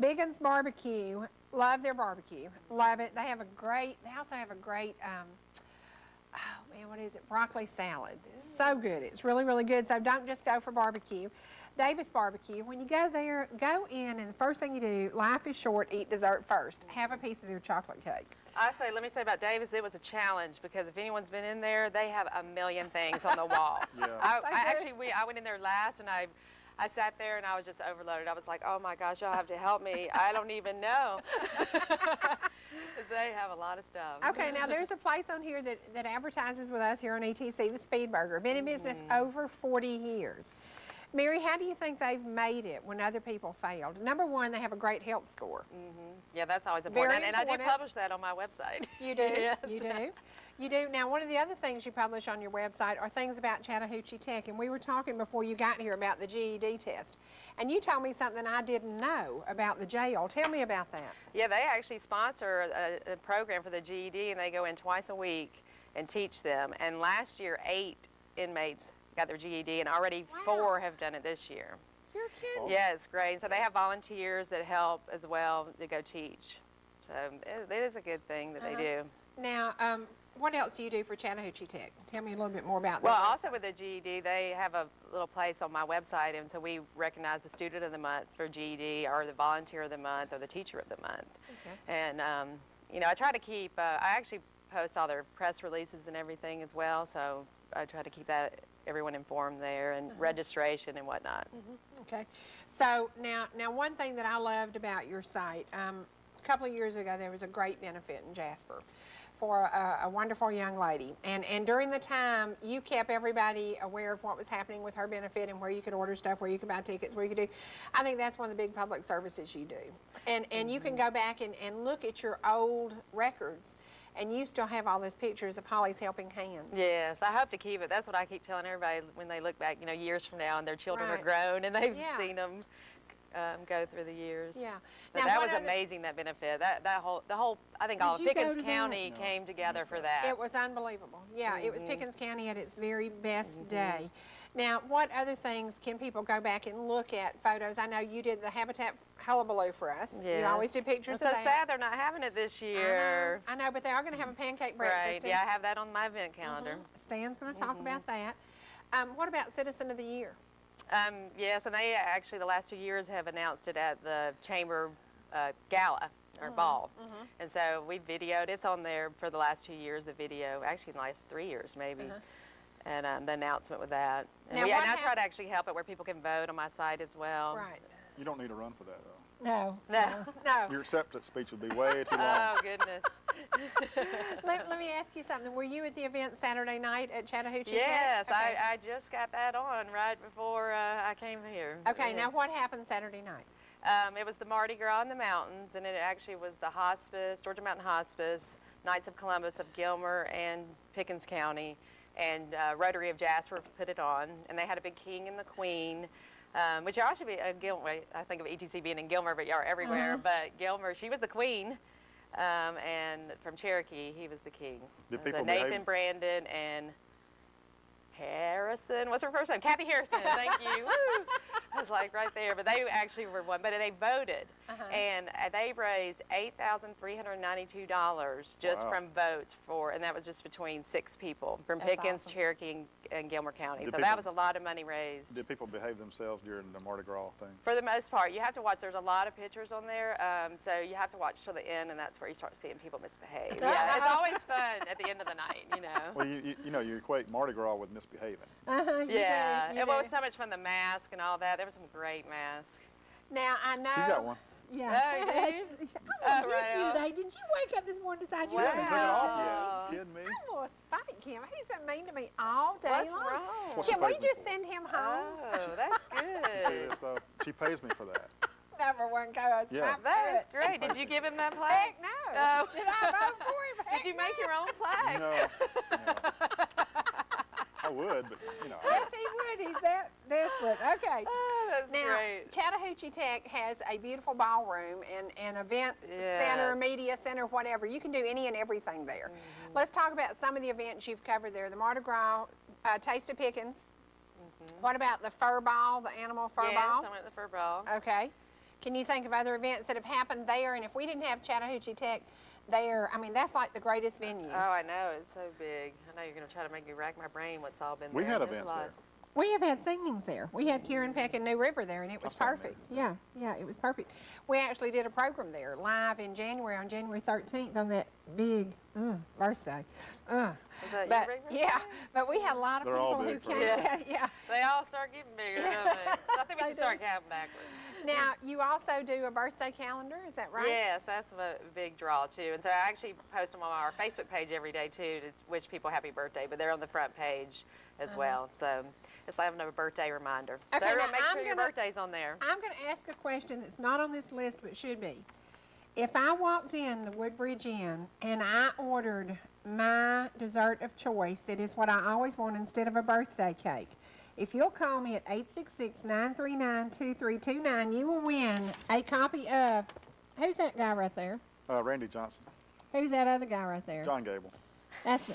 Biggin's Barbecue, love their barbecue, love it. They also have a great, oh man, what is it? Broccoli salad. It's so good. It's really, really good. So don't just go for barbecue. Davis Barbecue, when you go there, go in and the first thing you do, life is short, eat dessert first. Have a piece of their chocolate cake. Let me say about Davis, it was a challenge because if anyone's been in there, they have a million things on the wall. Yeah. I went in there last and I sat there and I was just overloaded. I was like, oh my gosh, y'all have to help me. I don't even know. They have a lot of stuff. Okay, now there's a place on here that advertises with us here on ETC, the Speed Burger. Been in business over 40 years. Mary, how do you think they've made it when other people failed? Number one, they have a great health score. Yeah, that's always important. Very And I do important. publish that on my website. You do? Yes. You do? You do. Now, one of the other things you publish on your website are things about Chattahoochee Tech. And we were talking before you got here about the GED test. And you told me something I didn't know about the jail. Tell me about that. Yeah, they actually sponsor a program for the GED, and they go in twice a week and teach them. And last year, 8 inmates got their GED, and already 4 have done it this year. You're kidding. Yeah, it's great. So they have volunteers that help as well to go teach. So it is a good thing that they do. Now, what else do you do for Chattahoochee Tech? Tell me a little bit more about that. Well, also with the GED, they have a little place on my website, and so we recognize the student of the month for GED, or the volunteer of the month, or the teacher of the month. Okay. And you know, I try to keep. I actually post all their press releases and everything as well, so I try to keep everyone informed there, and registration and whatnot. Okay. So now one thing that I loved about your site, a couple of years ago there was a great benefit in Jasper for a wonderful young lady. And during the time, you kept everybody aware of what was happening with her benefit and where you could order stuff, where you could buy tickets, where you could do. I think that's one of the big public services you do. And you can go back and look at your old records, and you still have all those pictures of Holly's helping hands. Yes, I hope to keep it. That's what I keep telling everybody when they look back, you know, years from now, and their children Right. are grown, and they've Yeah. seen them go through the years. Yeah. But Now, that what was other- amazing, that benefit. The whole, I think all of Did you go Pickens to that? County No. came together for that. It was unbelievable. Yeah, it was Pickens County at its very best day. Now, what other things can people go back and look at photos? I know you did the Habitat Hullabaloo for us. You always do Yes. pictures I'm of so that. sad they're not having it this year. I know, but they are going to have a pancake Right, breakfast. yeah, I have that on my event calendar. Stan's going to talk about that. What about Citizen of the Year? Yes, and they actually the last 2 years have announced it at the Chamber Gala or Ball. And so we videoed, it's on there for the last 2 years, the video, actually in the last 3 years maybe. And the announcement with that. And, Now, and what I try to actually help it where people can vote on my site as well. Right. You don't need to run for that, though. No. No. No. Your acceptance speech would be way too long. Oh, goodness. Let me ask you something. Were you at the event Saturday night at Chattahoochee Yes, Tech? Okay. I just got that on right before I came here. Okay, now Yes. what happened Saturday night? It was the Mardi Gras in the mountains, and it actually was the hospice, Georgia Mountain Hospice, Knights of Columbus of Gilmer and Pickens County, and Rotary of Jasper put it on. And they had a big king and the queen, which y'all should be, Gilmer, I think of ETC being in Gilmer, but y'all are everywhere. But Gilmer, she was the queen, and from Cherokee, he was the king. Did So people Nathan, behave? Brandon, and Harrison, what's her first name? Kathy Harrison, thank you. Woo! I was like right there, but they actually were one, but they voted, and they raised $8,392 just Wow. from votes and that was just between 6 people from That's Pickens, awesome. Cherokee, and Gilmer County. Did So people- that was a lot of money raised. Did people behave themselves during the Mardi Gras thing? For the most part, you have to watch. There's a lot of pictures on there, so you have to watch till the end, and that's where you start seeing people misbehave. Yeah, it's always fun at the end of the night, you know. Well, you equate Mardi Gras with misbehaving. You Yeah, do, you and what do. was so much fun, the mask and all that. There were some great masks. Now, I know. She's got one. Yeah. Oh, you do? I'm Oh, gonna get you right on. today. Did you wake up this morning and decide you She were hasn't gonna taken it come off today? yet. You kidding me? will spite Kim. He's been mean to me all day What's long. wrong? what she Can we pays me just for. send him home? Oh, that's You see good. this though? She pays me for that. Number one co-host. Yeah. That is great. Did you give him that plaque? Heck no. No. Did I vote for him? Did you make your own plaque? No. I would, but you know. Yes, he would. He's that desperate. Okay. Oh, that's Now, great. Chattahoochee Tech has a beautiful ballroom and event center, Yes. media center, whatever. You can do any and everything there. Let's talk about some of the events you've covered there. The Mardi Gras, Taste of Pickens. What about the fur ball, the animal fur Yes, ball? I went to the fur ball. Okay. Can you think of other events that have happened there? And if we didn't have Chattahoochee Tech there, I mean, that's like the greatest venue. Oh, I know. It's so big. I know you're going to try to make me rack my brain what's all been We there. had There's a events lot. there. We have had singings there. We had Kieran Peck and New River there, and it was I've seen that. perfect. Yeah, it was perfect. We actually did a program there live in January, on January 13th, on that big birthday. Was that But your big birthday? yeah, but we had a lot of They're all people who big for came. us. Yeah, yeah. They all start getting bigger, don't they? I think we They should start do. counting backwards. Now you also do a birthday calendar, is that right? Yes, that's a big draw too. And so I actually post them on our Facebook page every day too to wish people happy birthday, but they're on the front page as well. So it's like having a birthday reminder. Okay, So everyone now make I'm sure your gonna- birthday's on there. I'm going to ask a question that's not on this list but should be. If I walked in the Woodbridge Inn and I ordered my dessert of choice, that is what I always want instead of a birthday cake, if you'll call me at 866-939-2329, you will win a copy of, who's that guy right there? Randy Johnson, Who's that other guy right there? John Gable.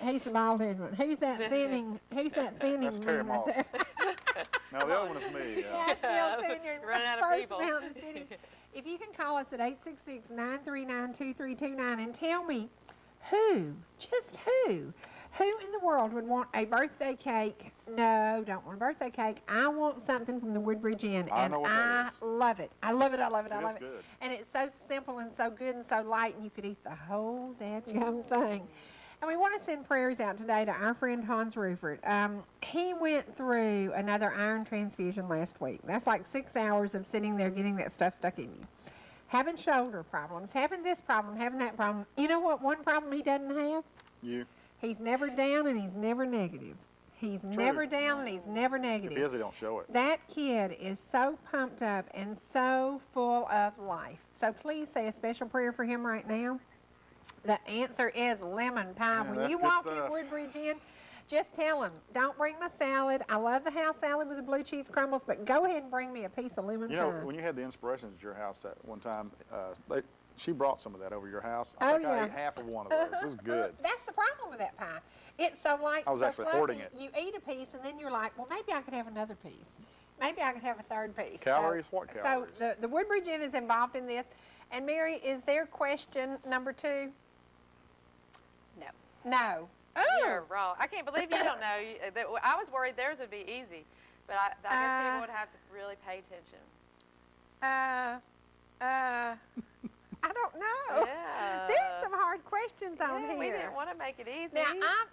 He's the bald-headed one. Who's that thinning That's Terry man right Moss. there? No, the other one is me. That's Bill Senior, Running out of First people. Mountain City. If you can call us at 866-939-2329 and tell me just who in the world would want a birthday cake? No, don't want a birthday cake. I want something from the Woodbridge Inn, I and know what I that is. love it. I love it. I love it. I It love is it. good. And it's so simple and so good and so light, and you could eat the whole dadgum thing. And we want to send prayers out today to our friend Hans Rufert. He went through another iron transfusion last week. That's like 6 hours of sitting there getting that stuff stuck in you. Having shoulder problems, having this problem, having that problem. You know what one problem he doesn't have? You. He's never down and he's never negative. He's never down and he's never If negative. he is, he don't show it. That kid is so pumped up and so full of life. So please say a special prayer for him right now. The answer is lemon pie. Yeah, When that's you good walk in stuff. Woodbridge Inn, just tell him, don't bring my salad. I love the house salad with the blue cheese crumbles, but go ahead and bring me a piece of lemon You pie. know, when you had the inspirations at your house that one time, she brought some of that over your house. Oh, I think I yeah. ate half of one of those. It was good. That's the problem with that pie. It's so light, I was so actually fluffy. hoarding it. You eat a piece and then you're like, well, maybe I could have another piece. Maybe I could have a third piece. Calories? What calories? So the Woodbridge Inn is involved in this. And Mary, is there question number 2? No. No. You're wrong. I can't believe you don't know. I was worried theirs would be easy, but I guess people would have to really pay attention. I don't know. Yeah. There's some hard questions on Yeah, here. we didn't want to make it easy. Now,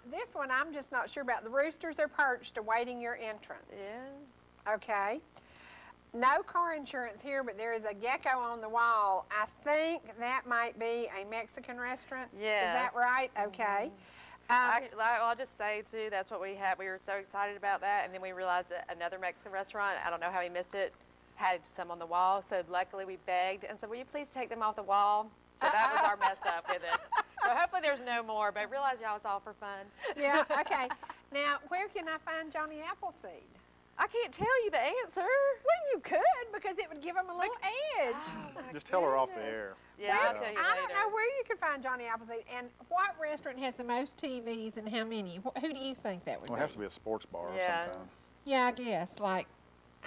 this one I'm just not sure about. The roosters are perched awaiting your entrance. Yeah. Okay. No car insurance here, but there is a gecko on the wall. I think that might be a Mexican restaurant. Yes. Is that right? Okay. I'll just say too, that's what we had. We were so excited about that, and then we realized that another Mexican restaurant, I don't know how we missed it, had some on the wall. So luckily we begged and said, will you please take them off the wall? So that was our mess up with it. So hopefully there's no more, but I realize y'all it's all for fun. Yeah, okay. Now, where can I find Johnny Appleseed? I can't tell you the answer. Well, you could, because it would give him a little edge. Just tell her off the air. Yeah, I'll tell you later. I don't know where you can find Johnny Appleseed. And what restaurant has the most TVs and how many? Who do you think that would Well, be? it has to be a sports bar or Yeah. something. Yeah, I guess. Like,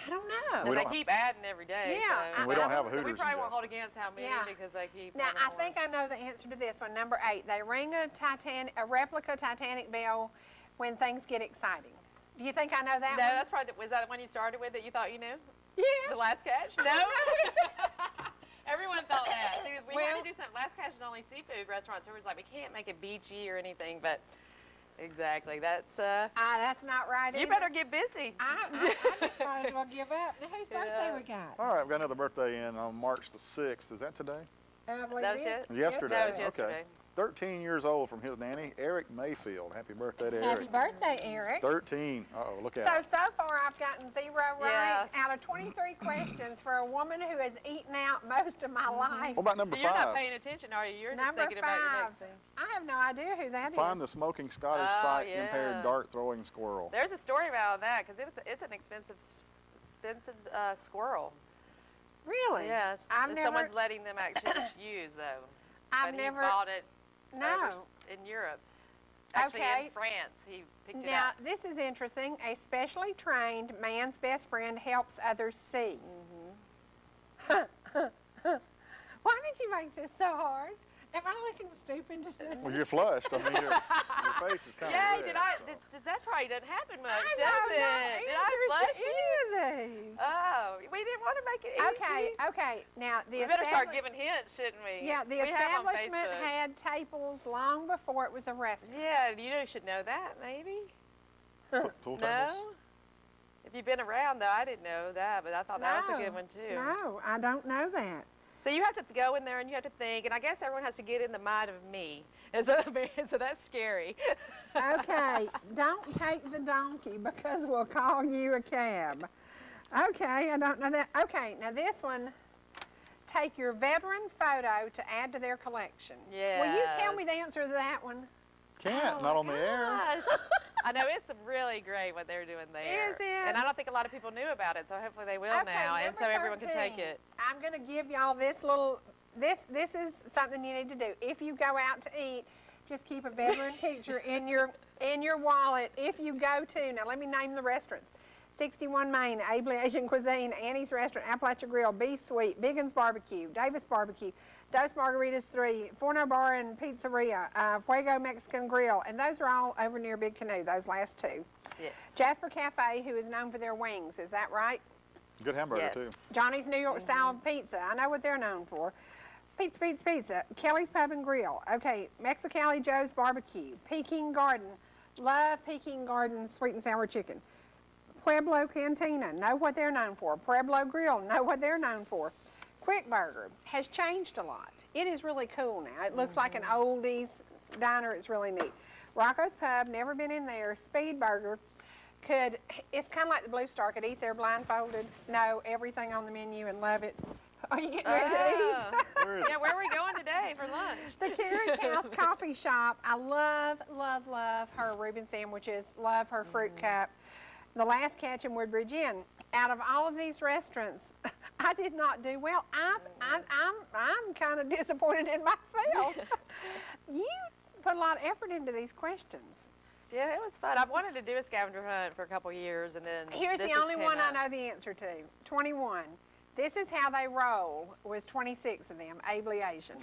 I don't know. And We they don't- keep adding every day. Yeah, so. And we don't have a So we Hooters probably in won't Jasper. hold against how many Yeah. because they keep. Now, having I more. think I know the answer to this one. Number 8, they ring a replica Titanic bell when things get exciting. Do you think I know that No, one? that's probably. Was that the one you started with that you thought you knew? Yes. The last catch? No. Everyone thought that. See, we Well- had to do something. Last catch is only seafood restaurants. So it was like we can't make it beachy or anything, but exactly. That's. That's not right You either. better get busy. I just might as well give up. Now, whose birthday Yeah. we got? All right, we've got another birthday in on March the 6th. Is that today? I believe That was it is. it? Yesterday. That was Okay. yesterday. 13 years old from his nanny, Eric Mayfield. Happy birthday to Happy Eric. birthday, Eric. 13. Uh-oh, look So out. far I've gotten 0 right Yes. out of 23 questions for a woman who has eaten out most of my life. What about number You're not 5? paying attention, are you? You're just Number thinking about your 5. next thing. I have no idea who that is. Find the smoking Scottish Oh, sight-impaired yeah. dart-throwing squirrel. There's a story about that because it's an expensive squirrel. Really? Yes. I've and never. someone's letting them actually just use though. I've but never. he bought it over No. in Europe. Actually, Okay. in France, he picked it Now up. this is interesting. A specially trained man's best friend helps others see. Why did you make this so hard? Am I looking stupid? Well, you're flushed. I mean, your face is kind Yeah, of red. did I? so. That's probably doesn't happen much, I does don't it? know Did I answers flush to you? any of these. Oh, we didn't want to make it easy. Okay. Now the We better start establi- giving hints, shouldn't we? Yeah, the We have on establishment Facebook. had tables long before it was a restaurant. Yeah, you should know that, maybe. Pool No? tables? If you've been around, though, I didn't know that, but I thought that was a good one, too. No, I don't know that. So you have to go in there and you have to think, and I guess everyone has to get in the mind of me. And so, so that's scary. Okay, don't take the donkey because we'll call you a cab. Okay, I don't know that. Okay, now this one, take your veteran photo to add to their collection. Will you tell me the Yes. answer to that one? Can't, Oh, not on the air. gosh. I know it's really great what they're doing there. Is it? And I don't think a lot of people knew about it, so hopefully they will now, and number so everyone can 13. take it. I'm going to give y'all this little, this is something you need to do. If you go out to eat, just keep a veteran picture in your wallet. If you go to, now let me name the restaurants. 61 Main, Ably Asian Cuisine, Annie's Restaurant, Appalachia Grill, B Sweet, Biggin's Barbecue, Davis Barbecue, Dos Margaritas 3, Forno Bar and Pizzeria, Fuego Mexican Grill, and those are all over near Big Canoe, those last two. Yes. Jasper Cafe, who is known for their wings, is that right? Good hamburger, Yes. too. Johnny's New York Style Pizza, I know what they're known for. Pizza. Kelly's Pub and Grill. Okay, Mexicali Joe's Barbecue. Peking Garden. Love Peking Garden sweet and sour chicken. Pueblo Cantina. Know what they're known for. Pueblo Grill. Know what they're known for. Quick Burger has changed a lot. It is really cool now. It looks like an oldies diner. It's really neat. Rocco's Pub. Never been in there. Speed Burger. It's kind of like the Blue Star. Could eat there blindfolded. Know everything on the menu and love it. Are you getting ready to eat? Oh. Where is Yeah, where are we going today for lunch? The Carriage House Coffee Shop. I love her Reuben sandwiches. Love her fruit cup. The Last Catch in Woodbridge Inn. Out of all of these restaurants, I did not do well. I'm kind of disappointed in myself. You put a lot of effort into these questions. Yeah, it was fun. I've wanted to do a scavenger hunt for a couple years, and then Here's this the just only came one I up. know the answer to. 21. This is how they roll. Was 26 of them, ably Asian.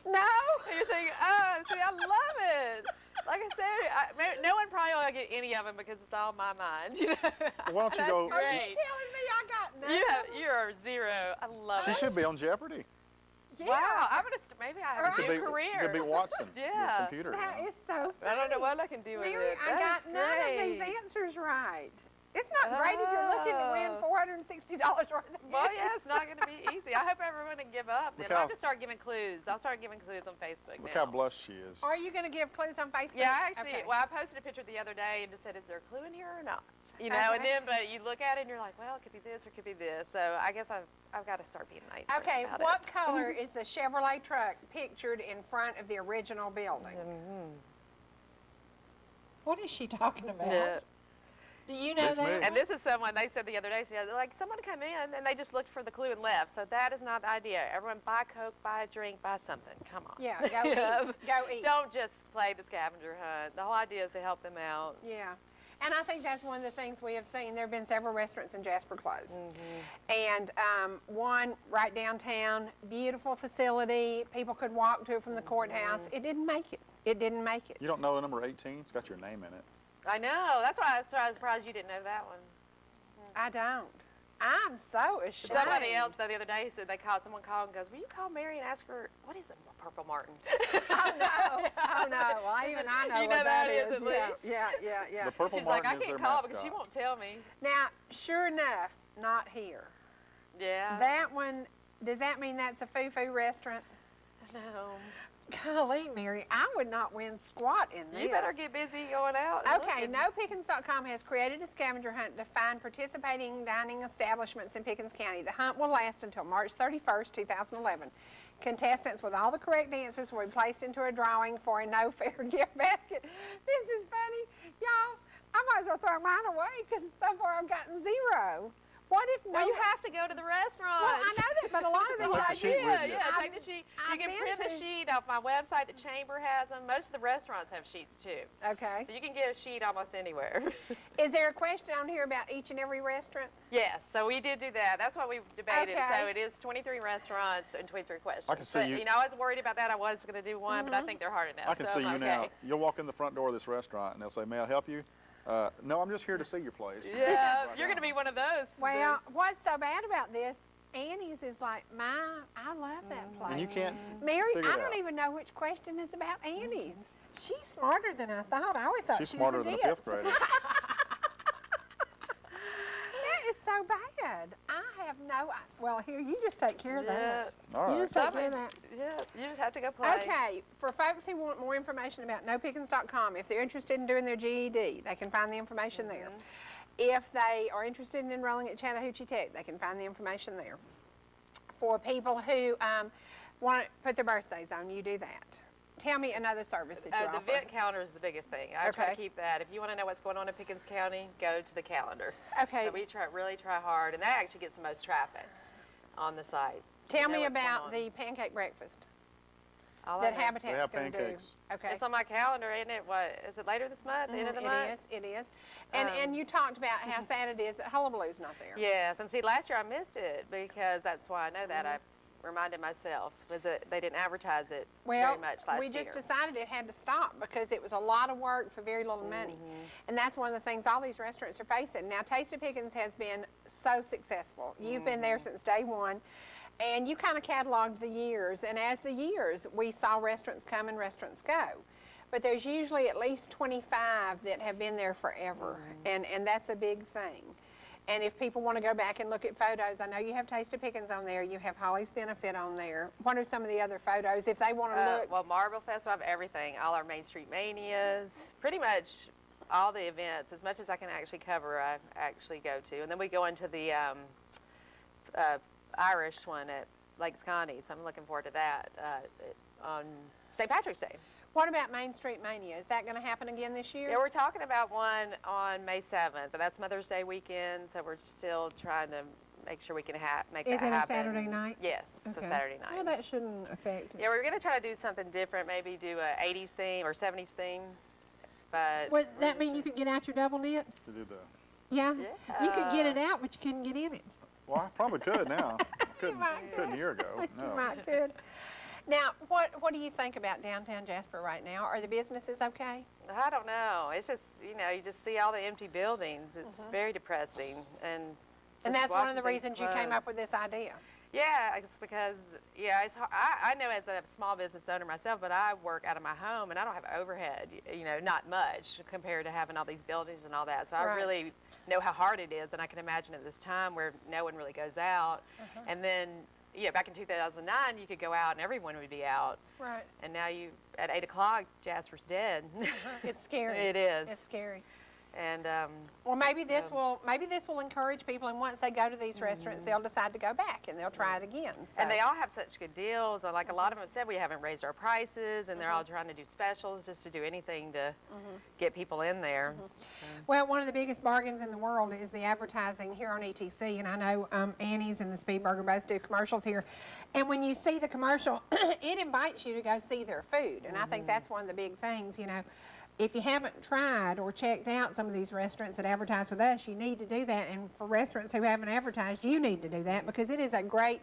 No. You think, oh, see, I love it. Like I said, no one probably will get any of them because it's all my mind. You know. Well, why don't you That's go- Are you great. telling me I got none? You are zero. I love She it. should be on Jeopardy. Yeah. Wow, I'm gonna maybe I have Or a Could new be, career. could be Watson, your Yeah. computer. That you know. is so funny. I don't know what I can do with Mary, it. I That got is none of these great. answers right. It's not great if you're looking to win Oh. $460 worth of Well, gifts. yeah, it's not going to be easy. I hope everyone can give up. Then Look I'll how- just start giving clues. I'll start giving clues on Facebook Look now. how blushed she is. Are you going to give clues on Facebook? Yeah, I actually, Okay. well, I posted a picture the other day and just said, is there a clue in here or not? You know, and Okay. then, but you look at it and you're like, well, it could be this or it could be this. So I guess I've got to start being nicer Okay, about what it. color is the Chevrolet truck pictured in front of the original building? What is she talking about? Yeah. Do you know That's that? me. And this is someone, they said the other day, said, like, someone come in and they just looked for the clue and left. So that is not the idea. Everyone buy Coke, buy a drink, buy something. Come on. Yeah, go eat. Go eat. Don't just play the scavenger hunt. The whole idea is to help them out. Yeah. And I think that's one of the things we have seen. There have been several restaurants in Jasper closed. And one right downtown, beautiful facility. People could walk to it from the courthouse. It didn't make it. It didn't make it. You don't know the number 18? It's got your name in it. I know. That's why I was surprised you didn't know that one. I don't. I'm so ashamed. Somebody else, though, the other day said someone called and goes, will you call Mary and ask her, what is a Purple Martin? Oh, no. Oh, no. Well, even I know You what know that that is is. at Yeah, least. yeah. The Purple She's like, Martin I is their can't call mascot. because she won't tell me. Now, sure enough, not here. Yeah. That one, does that mean that's a foo-foo restaurant? No. Golly, Mary, I would not win squat in this. You better get busy going out. and Okay, looking. NoPickens.com has created a scavenger hunt to find participating dining establishments in Pickens County. The hunt will last until March 31st, 2011. Contestants with all the correct answers will be placed into a drawing for a no fair gift basket. This is funny. Y'all, I might as well throw mine away because so far I've gotten 0. What if no? Well, you have to go to the restaurant. Well, I know that, but a lot of these Take the guys sheet with you. Yeah, I've- take the sheet. You I've can been print a to- sheet off my website. The chamber has them. Most of the restaurants have sheets too. Okay. So you can get a sheet almost anywhere. Is there a question on here about each and every restaurant? Yes, so we did do that. That's what we debated. Okay. So it is 23 restaurants and 23 questions. I can see but, you- know, I was worried about that. I was going to do one, but I think they're hard enough. I can so see I'm you okay. now. You'll walk in the front door of this restaurant and they'll say, may I help you? No, I'm just here to see your place. Yeah, Right you're going to now. be one of those. Well, what's so bad about this? Annie's is like, I love that place. And you can't Mary, figure I it don't out. even know which question is about Annie's. She's smarter than I thought. I always thought She's she smarter was than a ditz. fifth grader. That is so bad. I have no. Well, here you just take care of that. All You right. just take care of that. Yeah, you just have to go play. Okay, for folks who want more information about NoPickens.com, if they're interested in doing their GED, they can find the information there. If they are interested in enrolling at Chattahoochee Tech, they can find the information there. For people who want to put their birthdays on, you do that. Tell me another service that you The offer. event calendar is the biggest thing. I try Okay. to keep that. If you want to know what's going on in Pickens County, go to the calendar. Okay. So we really try hard, and that actually gets the most traffic on the site. Tell You know me what's going about on. the pancake breakfast All that I know. Habitat's They have going to do. pancakes. Okay. It's on my calendar, isn't it? What is it? Later this month? The end of the month? It is. And you talked about how sad it is that Hullabaloo's not there. Yes, and see, last year I missed it because that's why I know that. I reminded myself was that they didn't advertise it Well, very much last we year. just decided it had to stop because it was a lot of work for very little money. Mm-hmm. And that's one of the things all these restaurants are facing. Now, Taste of Pickens has been so successful. You've been there Mm-hmm. since day one. And you kind of cataloged the years. And as the years, we saw restaurants come and restaurants go. But there's usually at least 25 that have been there forever. Mm-hmm. And that's a big thing. And if people want to go back and look at photos, I know you have Taste of Pickens on there. You have Holly's Benefit on there. What are some of the other photos? If they want to look. Well, Marble Festival, I have everything. All our Main Street Manias, pretty much all the events, as much as I can actually cover, I actually go to. And then we go into the Irish one at Lake Scotty, so I'm looking forward to that on St. Patrick's Day. What about Main Street Mania? Is that going to happen again this year? Yeah, we're talking about one on May 7th, but that's Mother's Day weekend, so we're still trying to make sure we can make Is that it a happen. Saturday night? Yes, it's a Saturday night. Well, that shouldn't affect it. Yeah, we're going to try to do something different, maybe do a 80s theme or 70s theme. But Would that mean you could get out your double knit? To do the, Yeah? You could get it Yeah. out, but you couldn't get in it. well, I probably could now. Couldn't might a year ago. You No. might could. Now, what do you think about downtown Jasper right now? Are the businesses okay? I don't know. It's just, you just see all the empty buildings. It's very depressing. And just that's one of watching the things reasons you came up close. with this idea. Yeah, it's because, it's hard. I know as a small business owner myself, but I work out of my home and I don't have overhead, not much compared to having all these buildings and all that. So I Right. really know how hard it is, and I can imagine at this time where no one really goes out. And then, back in 2009, you could go out and everyone would be out. Right. And now at 8 o'clock, Jasper's dead. It's scary. It is. It's scary. And Well, maybe this will encourage people, and once they go to these restaurants, they'll decide to go back and they'll try it again. So. And they all have such good deals. Like a lot of them said, we haven't raised our prices, and they're all trying to do specials just to do anything to get people in there. Well, one of the biggest bargains in the world is the advertising here on ETC, and I know Annie's and the Speed Burger both do commercials here. And when you see the commercial, it invites you to go see their food, and I think that's one of the big things, If you haven't tried or checked out some of these restaurants that advertise with us, you need to do that. And for restaurants who haven't advertised, you need to do that because it is a great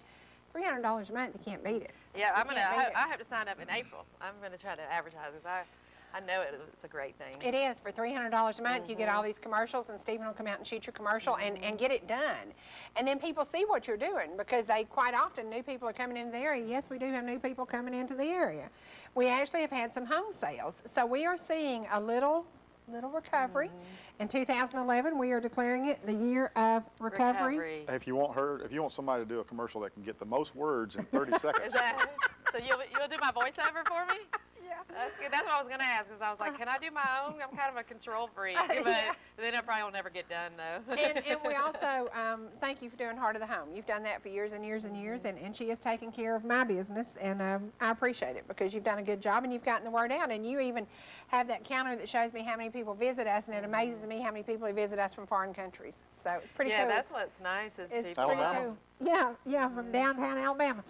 $300 a month. You can't beat it. Yeah, You can't beat it. I hope to sign up in April. I'm gonna try to advertise because I know it's a great thing. It is. For $300 a month, you get all these commercials, and Stephen will come out and shoot your commercial and get it done. And then people see what you're doing because they quite often, new people are coming into the area. Yes, we do have new people coming into the area. We actually have had some home sales. So we are seeing a little little recovery. In 2011, we are declaring it the year of recovery. If you want somebody to do a commercial that can get the most words in 30 seconds. Is that, so you'll do my voiceover for me? Yeah. That's good. That's what I was going to ask, because I was like, can I do my own? I'm kind of a control freak, but then I probably will never get done, though. And we also thank you for doing Heart of the Home. You've done that for years and years and years, and she has taken care of my business, and I appreciate it because you've done a good job and you've gotten the word out. And you even have that counter that shows me how many people visit us, and it amazes me how many people who visit us from foreign countries. So it's pretty cool. Yeah, that's what's nice is It's people. pretty Alabama. cool. Yeah, from downtown Alabama.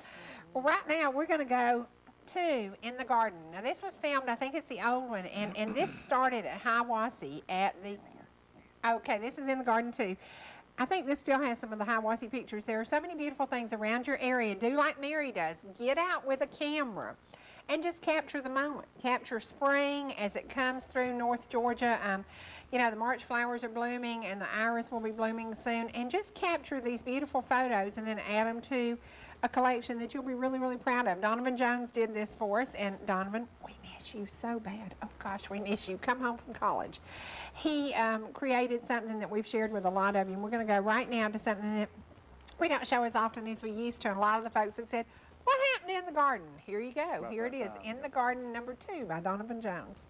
Well, right now we're going to go to In the Garden. Now this was filmed, I think it's the old one, and this started at Hiawassee at the, okay, this is In the Garden too. I think this still has some of the Hiawassee pictures. There are so many beautiful things around your area. Do like Mary does. Get out with a camera and just capture the moment. Capture spring as it comes through North Georgia. You know, the March flowers are blooming and the iris will be blooming soon. And just capture these beautiful photos and then add them to a collection that you'll be really, really proud of. Donovan Jones did this for us. And Donovan, we miss you so bad. Oh gosh, we miss you. Come home from college. He created something that we've shared with a lot of you. And we're going to go right now to something that we don't show as often as we used to. And a lot of the folks have said, what happened in the garden? Here you go. About Here it that is. time, In the Garden #2 by Donovan Jones.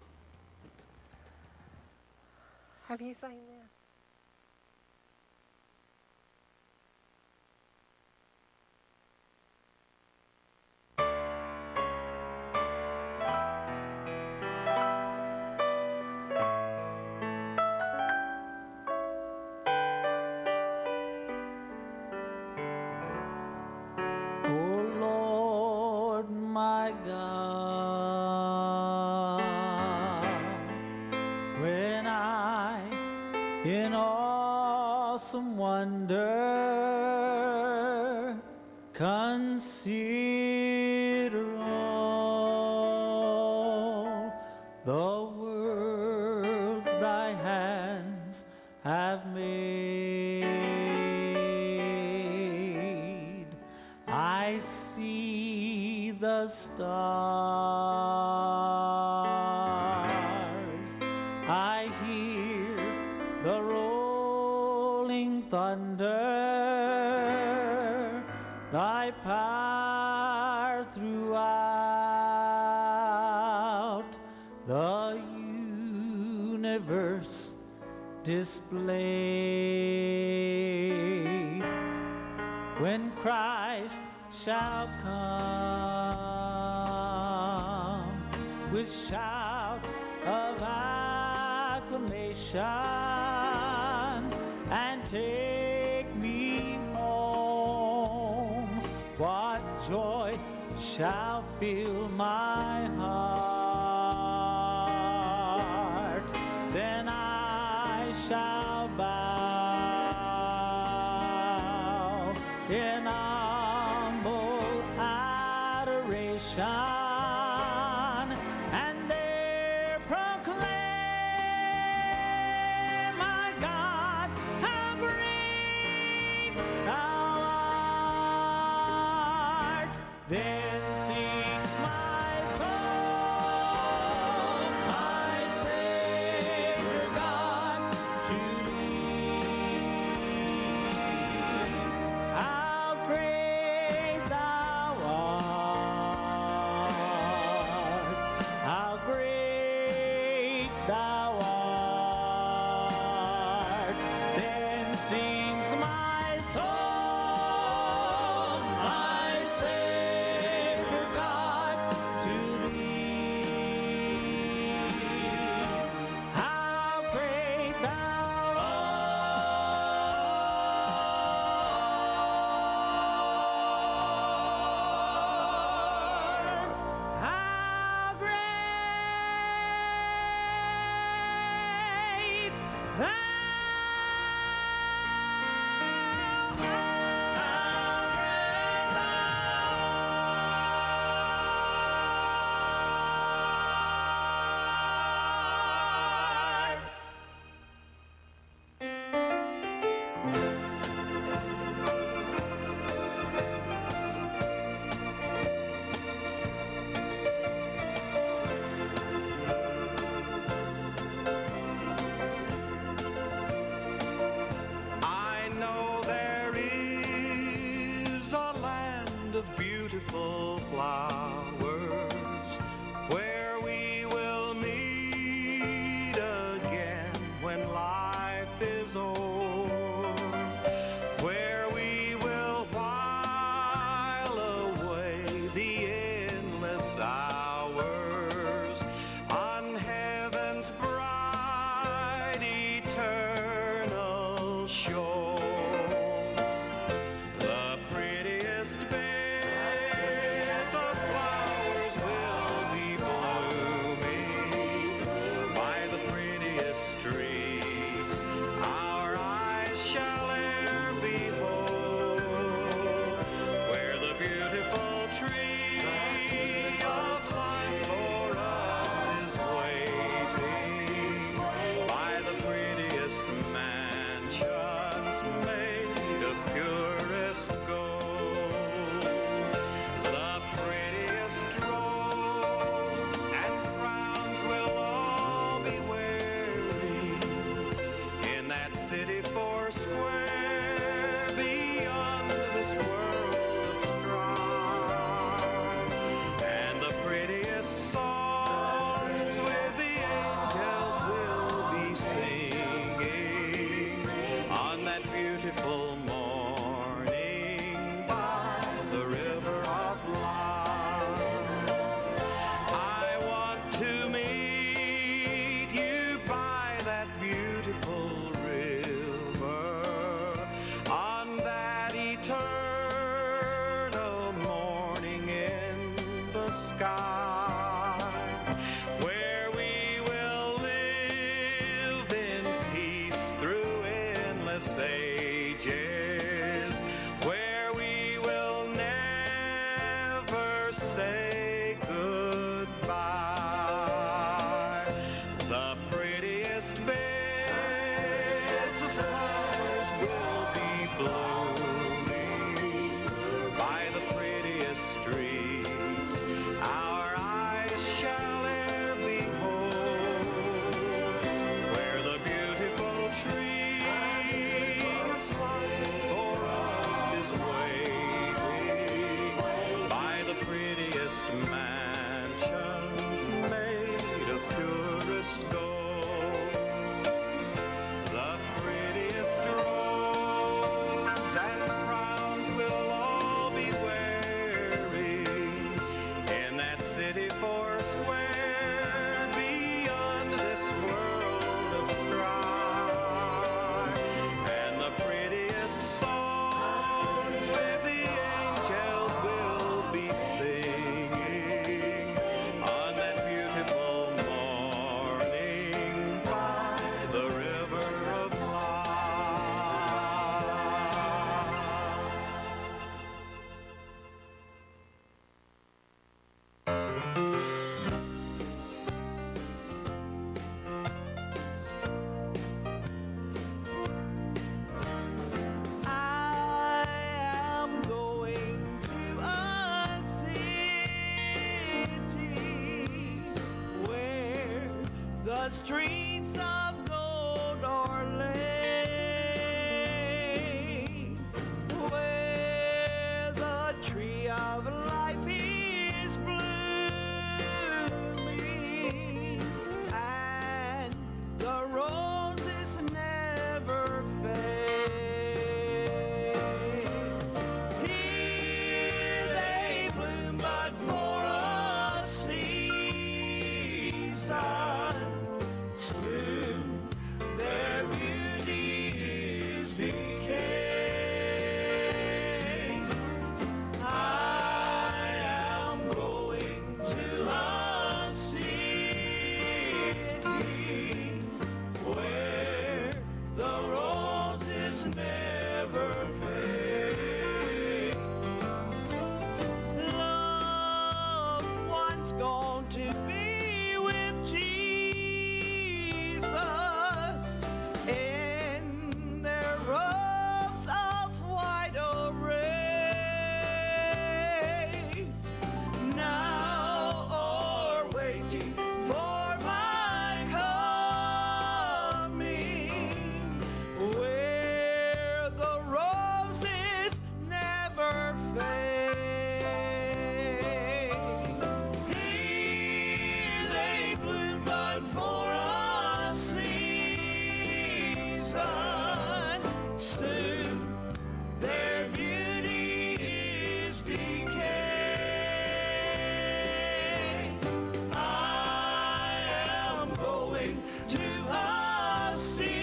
Have you seen this? O Lord my God, when I in awesome wonder consider all the worlds thy hands have made, I see the stars, I hear the rolling thunder, thy power throughout the universe display. When Christ shall come with shout of acclamation and take me home, what joy shall fill my heart. Then I shall bow in humble adoration and there proclaim, my God, how great thou art. Then sings my soul, my Savior God, to thee. How great thou art. the streets of gold are laid, where the tree of life is blooming, and the roses never fade. Here they bloom but for a season, soon their beauty is decayed. I am going to a city where the roses never fade. Loved ones gone to be with Jesus in their robes of white array, now are waiting for my coming, where the roses never fade. Here they bloom but for a season, soon their beauty is decayed. I am going to a city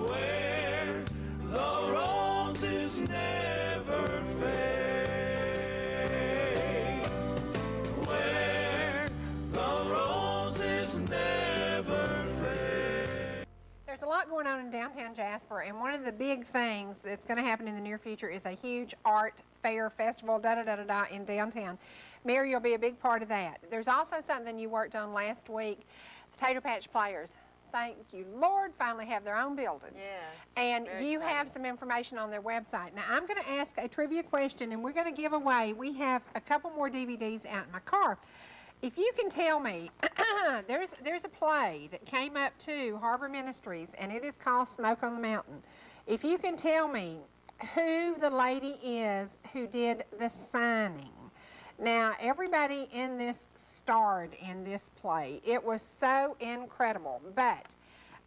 where the roses never fade, where the roses never fade. There's a lot going on in downtown Jasper, and one of the big things that's going to happen in the near future is a huge art fair festival, da-da-da-da-da, in downtown. Mary, you'll be a big part of that. There's also something you worked on last week, the Tater Patch Players. Thank you, Lord, finally have their own building. Yes. And very you exciting. have some information on their website. Now, I'm going to ask a trivia question, and we're going to give away, we have a couple more DVDs out in my car. If you can tell me, there's a play that came up to Harbor Ministries, and it is called Smoke on the Mountain. If you can tell me who the lady is who did the signing. Now, everybody in this starred in this play. It was so incredible, but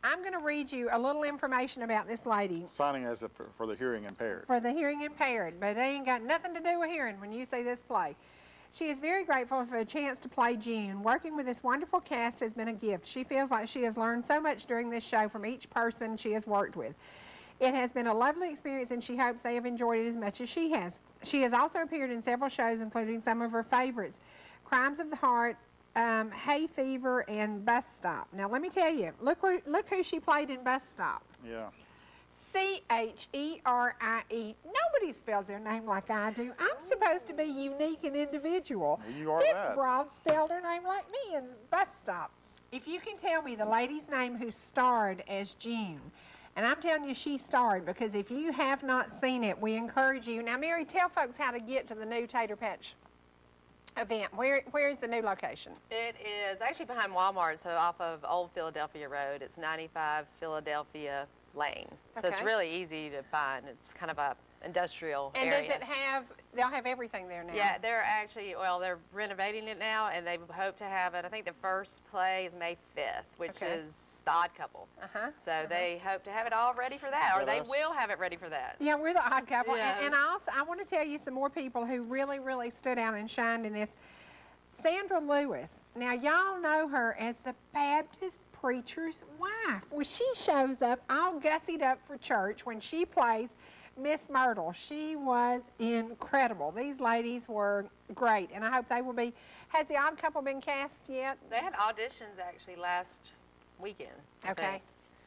I'm going to read you a little information about this lady. Signing as for the hearing impaired. For the hearing impaired, but it ain't got nothing to do with hearing when you see this play. She is very grateful for a chance to play June. Working with this wonderful cast has been a gift. She feels like she has learned so much during this show from each person she has worked with. It has been a lovely experience, and she hopes they have enjoyed it as much as she has. She has also appeared in several shows, including some of her favorites, Crimes of the Heart, Hay Fever, and Bus Stop. Now, let me tell you, look who she played in Bus Stop. Yeah. Cherie. Nobody spells their name like I do. I'm supposed to be unique and individual. Well, you are This that. broad spelled her name like me in Bus Stop. If you can tell me the lady's name who starred as June, and I'm telling you she starred, because if you have not seen it, we encourage you. Now, Mary, tell folks how to get to the new Tater Patch event. Where is the new location? It is actually behind Walmart, so off of Old Philadelphia Road. It's 95 Philadelphia Lane. So it's Okay. really easy to find. It's kind of a industrial And area. does it have, they'll have everything there now? Yeah, they're actually, well, they're renovating it now, and they hope to have it. I think the first play is May 5th, which Okay. is The Odd Couple. Uh-huh. So they hope to have it all ready for that, or Is they that us? will have it ready for that. Yeah, we're the odd couple. Yeah. And I want to tell you some more people who really, really stood out and shined in this. Sandra Lewis. Now, y'all know her as the Baptist preacher's wife. Well, she shows up all gussied up for church when she plays Miss Myrtle. She was incredible. These ladies were great, and I hope they will be. Has The Odd Couple been cast yet? They had auditions actually last weekend. I Okay. think.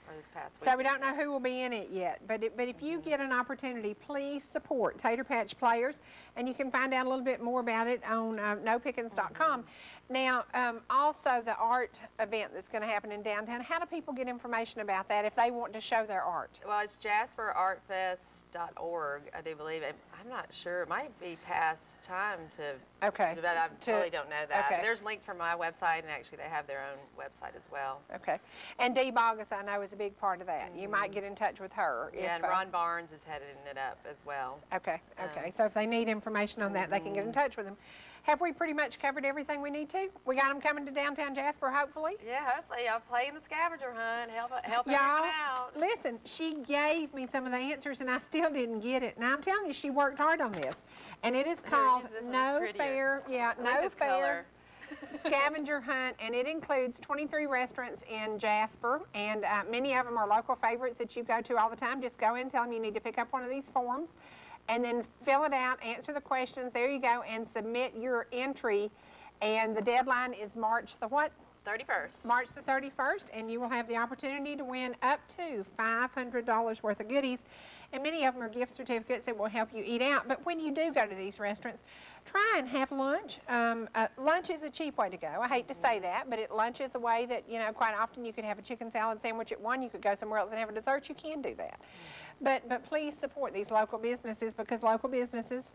or this past week. So we don't know who will be in it yet, but if you get an opportunity, please support Tater Patch Players, and you can find out a little bit more about it on nopickens.com. Now, also the art event that's going to happen in downtown, how do people get information about that if they want to show their art? Well, it's jasperartfest.org, I do believe. I'm not sure. It might be past time to, Okay. but I totally don't know that. Okay. There's links from my website, and actually they have their own website as well. Okay. And Dee Bogus, I know, is a big part of that. You might get in touch with her. Yeah, and Ron Barnes is heading it up as well. Okay, okay. So if they need information on that, they can get in touch with them. Have we pretty much covered everything we need to? We got them coming to downtown Jasper, hopefully? Yeah, hopefully. Y'all playing the scavenger hunt. Help Y'all, everyone out. listen, she gave me some of the answers and I still didn't get it. Now I'm telling you, she worked hard on this. And it is called use this one, No it's Fair, prettier. I like No this Fair color. Scavenger Hunt, and it includes 23 restaurants in Jasper, and many of them are local favorites that you go to all the time. Just go in, tell them you need to pick up one of these forms, and then fill it out, answer the questions, there you go, and submit your entry. And the deadline is March the what? 31st. March the 31st, and you will have the opportunity to win up to $500 worth of goodies, and many of them are gift certificates that will help you eat out. But when you do go to these restaurants, try and have lunch. Lunch is a cheap way to go. I hate to say that, but lunch is a way that, you know, quite often you could have a chicken salad sandwich at one, you could go somewhere else and have a dessert. You can do that. But please support these local businesses, because local businesses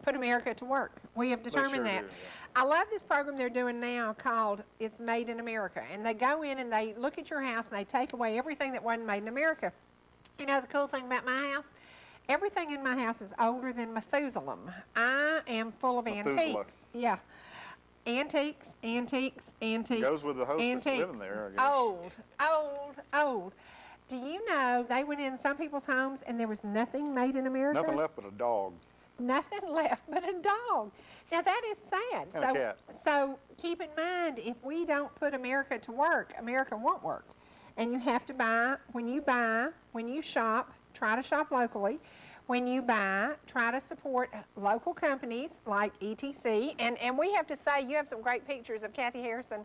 put America to work. We have determined sure that. do, yeah. I love this program they're doing now called It's Made in America. And they go in and they look at your house and they take away everything that wasn't made in America. You know the cool thing about my house? Everything in my house is older than Methuselah. I am full of Methuselah. antiques. Yeah. Antiques, antiques, antiques. Goes with the host that's antiques. living there, I guess. Old, old, old. Do you know they went in some people's homes and there was nothing made in America? Nothing left but a dog. Nothing left but a dog. Now that is sad. And a cat. So keep in mind, if we don't put America to work, America won't work. And you have to buy, when you shop, try to shop locally. When you buy, try to support local companies like ETC. And we have to say, you have some great pictures of Kathy Harrison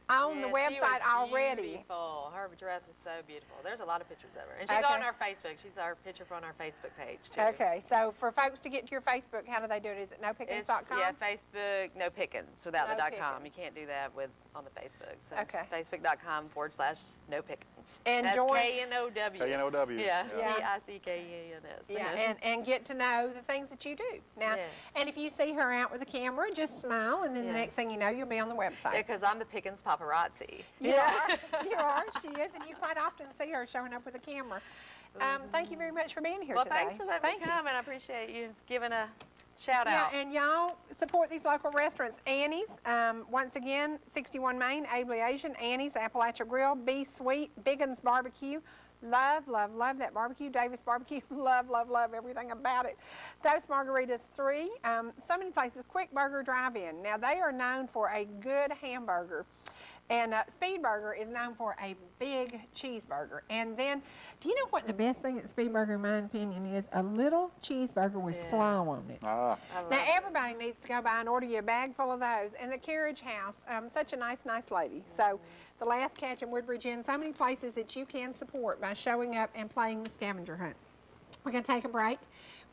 on the Yeah, she website was already. Beautiful. Her dress was so beautiful. There's a lot of pictures of her. And she's Okay. on our Facebook. She's our picture on our Facebook page, too. Okay, so for folks to get to your Facebook, how do they do it? Is it It's, nopickens.com? yeah, Facebook, no pickens, without No the .com. You Pickens. can't do that on the Facebook. So Okay. Facebook.com/no pickens. And that's join- K-N-O-W. K-N-O-W. Yeah, Yeah. P-I-C-K-E-N-S. Yeah, and get to know the things that you do. Now, Yes. and if you see her out with a camera, just smile, and then the Yeah. next thing you know, you'll be on the website. Because I'm the Pickens paparazzi. You are, you are, she is, and you quite often see her showing up with a camera. Thank you very much for being here Well, today. thanks for letting me come, and I appreciate you giving a shout Yeah, out. and y'all support these local restaurants. Annie's, once again, 61 Main, Ably Asian, Annie's, Appalachia Grill, Be Sweet, Biggin's Barbecue. Love, love, love that barbecue. Davis Barbecue, love, love, love everything about it. Dose Margaritas 3, so many places. Quick Burger Drive-In. Now, they are known for a good hamburger. And Speed Burger is known for a big cheeseburger. And then, do you know what the best thing at Speed Burger, in my opinion, is? A little cheeseburger with slaw on it. Ah, I love Now, it. everybody needs to go by and order you a bag full of those. And the Carriage House, such a nice, nice lady. So, the Last Catch in Woodbridge Inn, so many places that you can support by showing up and playing the scavenger hunt. We're going to take a break.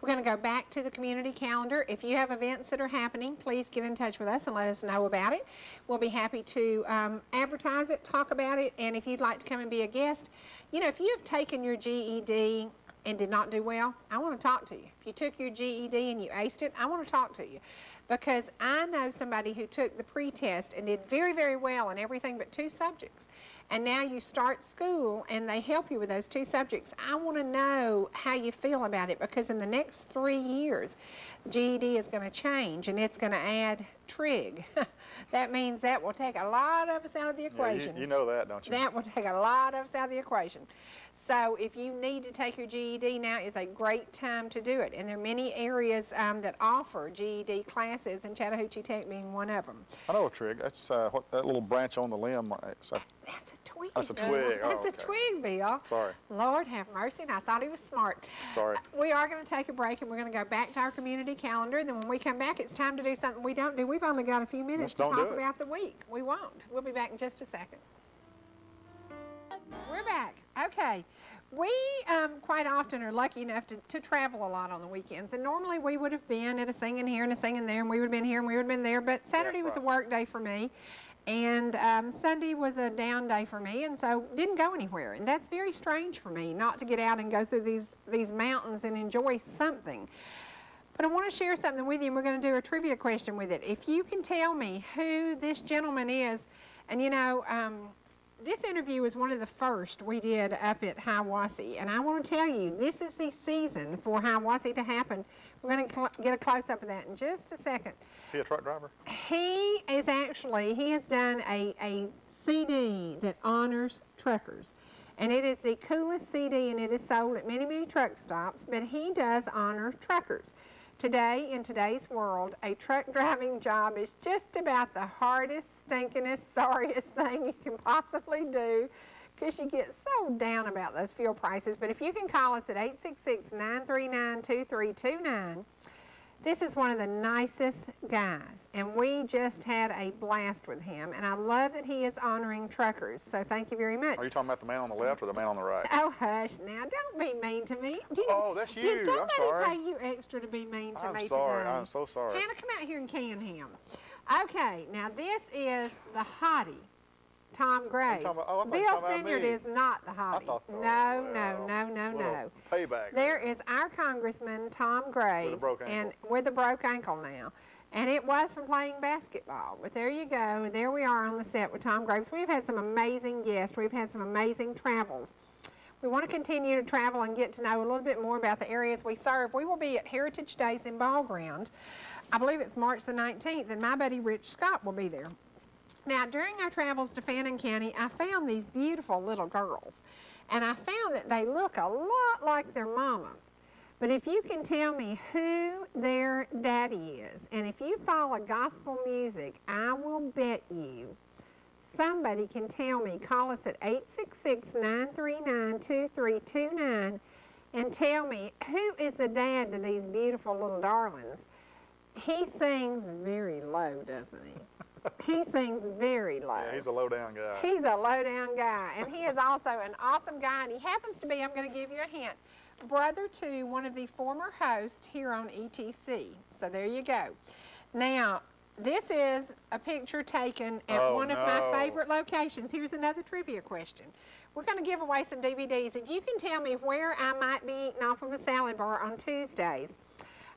We're going to go back to the community calendar. If you have events that are happening, please get in touch with us and let us know about it. We'll be happy to advertise it, talk about it, and if you'd like to come and be a guest, you know, if you have taken your GED and did not do well, I want to talk to you. If you took your GED and you aced it, I want to talk to you. Because I know somebody who took the pre-test and did very, very well in everything but 2 subjects. And now you start school and they help you with those 2 subjects. I want to know how you feel about it, because in the next 3 years, the GED is going to change and it's going to add trig. That means that will take a lot of us out of the yeah, equation. you know that, don't you? That will take a lot of us out of the equation. So if you need to take your GED, now is a great time to do it. And there are many areas that offer GED classes, and Chattahoochee Tech being one of them. I know a trig. That's what that little branch on the limb. That's a twig. That's a twig. Oh, That's a okay. twig, Bill. Sorry. Lord have mercy, and I thought he was smart. Sorry. We are going to take a break, and we're going to go back to our community calendar. Then when we come back, it's time to do something we don't do. We've only got a few minutes Just to don't talk do it. about the week. We won't. We'll be back in just a second. We're back. Okay. We quite often are lucky enough to travel a lot on the weekends. And normally we would have been at a singing here and a singing there, and we would have been here and we would have been there. But Saturday was a work day for me. And Sunday was a down day for me, and so didn't go anywhere. And that's very strange for me, not to get out and go through these mountains and enjoy something. But I want to share something with you, and we're going to do a trivia question with it. If you can tell me who this gentleman is, and you know, this interview was one of the first we did up at Hiawassee, and I want to tell you, this is the season for Hiawassee to happen. We're going to get a close-up of that in just a second. Is he a truck driver? He has done a CD that honors truckers. And it is the coolest CD, and it is sold at many, many truck stops, but he does honor truckers. Today, in today's world, a truck driving job is just about the hardest, stinkingest, sorriest thing you can possibly do, because you get so down about those fuel prices. But if you can call us at 866-939-2329, this is one of the nicest guys, and we just had a blast with him, and I love that he is honoring truckers, so thank you very much. Are you talking about the man on the left or the man on the right? Oh, hush now, don't be mean to me. Oh, that's you. Did I'm somebody sorry. pay you extra to be mean to me I'm sorry. today? I'm so sorry. Hannah, come out here and can him. Okay, now this is the hottie, Tom Graves. talking about- oh, I thought you Bill were talking about Siniard me. is not the hottie. thought- no, well, no. Payback. There is our Congressman, Tom Graves. broke ankle. And with a broke ankle now. And it was from playing basketball. But there you go. There we are on the set with Tom Graves. We've had some amazing guests. We've had some amazing travels. We want to continue to travel and get to know a little bit more about the areas we serve. We will be at Heritage Days in Ball Ground. I believe it's March the 19th, and my buddy Rich Scott will be there. Now, during our travels to Fannin County, I found these beautiful little girls. And I found that they look a lot like their mama. But if you can tell me who their daddy is, and if you follow gospel music, I will bet you somebody can tell me. Call us at 866-939-2329 and tell me who is the dad to these beautiful little darlings. He sings very low, doesn't he? He sings very low. Yeah, he's a low-down guy. He's a low-down guy, and he is also an awesome guy, and he happens to be, I'm going to give you a hint, brother to one of the former hosts here on ETC. So there you go. Now, this is a picture taken at one of my favorite locations. Here's another trivia question. We're going to give away some DVDs. If you can tell me where I might be eating off of a salad bar on Tuesdays.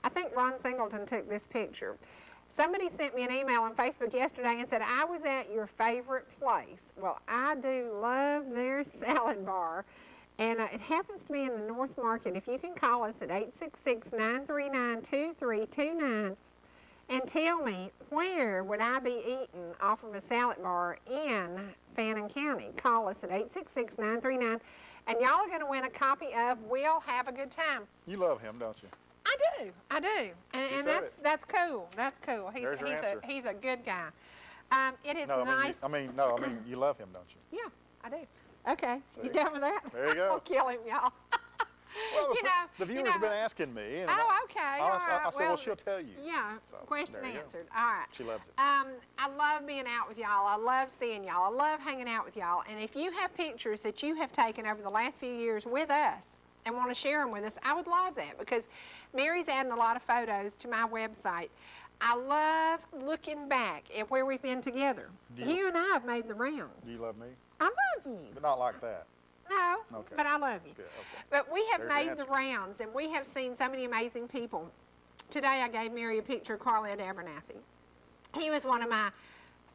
I think Ron Singleton took this picture. Somebody sent me an email on Facebook yesterday and said, I was at your favorite place. Well, I do love their salad bar. And it happens to be in the North Market. If you can call us at 866-939-2329 and tell me where would I be eating off of a salad bar in Fannin County. Call us at 866-939. And y'all are going to win a copy of We'll Have a Good Time. You love him, don't you? I do. And that's cool. That's cool. There's your answer. He's a good guy. It is No, nice. I mean, you love him, don't you? Yeah, I do. Okay, you done with that? There you go. I'll kill him, y'all. Well, the viewers have been asking me. And Okay. I said, well, she'll tell you. Yeah, So, question there you go. answered. All right. She loves it. I love being out with y'all. I love seeing y'all. I love hanging out with y'all. And if you have pictures that you have taken over the last few years with us and want to share them with us, I would love that, because Mary's adding a lot of photos to my website. I love looking back at where we've been together. You and I have made the rounds. Do you love me? I love you. But not like that. No, Okay. but I love you. Good, okay. But we have There's your made the answer. rounds, and we have seen so many amazing people. Today I gave Mary a picture of Carlette Abernathy. He was one of my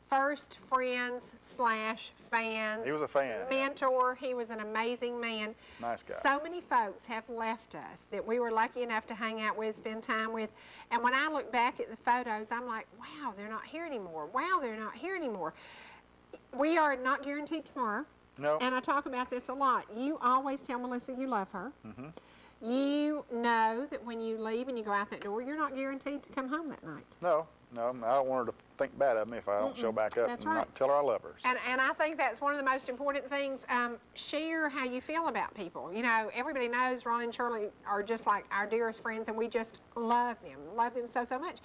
first friends / fans. He was a fan. Mentor. He was an amazing man. Nice guy. So many folks have left us that we were lucky enough to hang out with, spend time with. And when I look back at the photos, I'm like, wow, they're not here anymore. Wow, they're not here anymore. We are not guaranteed tomorrow. No. And I talk about this a lot. You always tell Melissa you love her. Mm-hmm. You know that when you leave and you go out that door, you're not guaranteed to come home that night. No, I don't want her to think bad of me if I don't show back up That's and right. not tell her I love her. And I think that's one of the most important things. Share how you feel about people. You know, everybody knows Ron and Shirley are just like our dearest friends, and we just love them so, so much.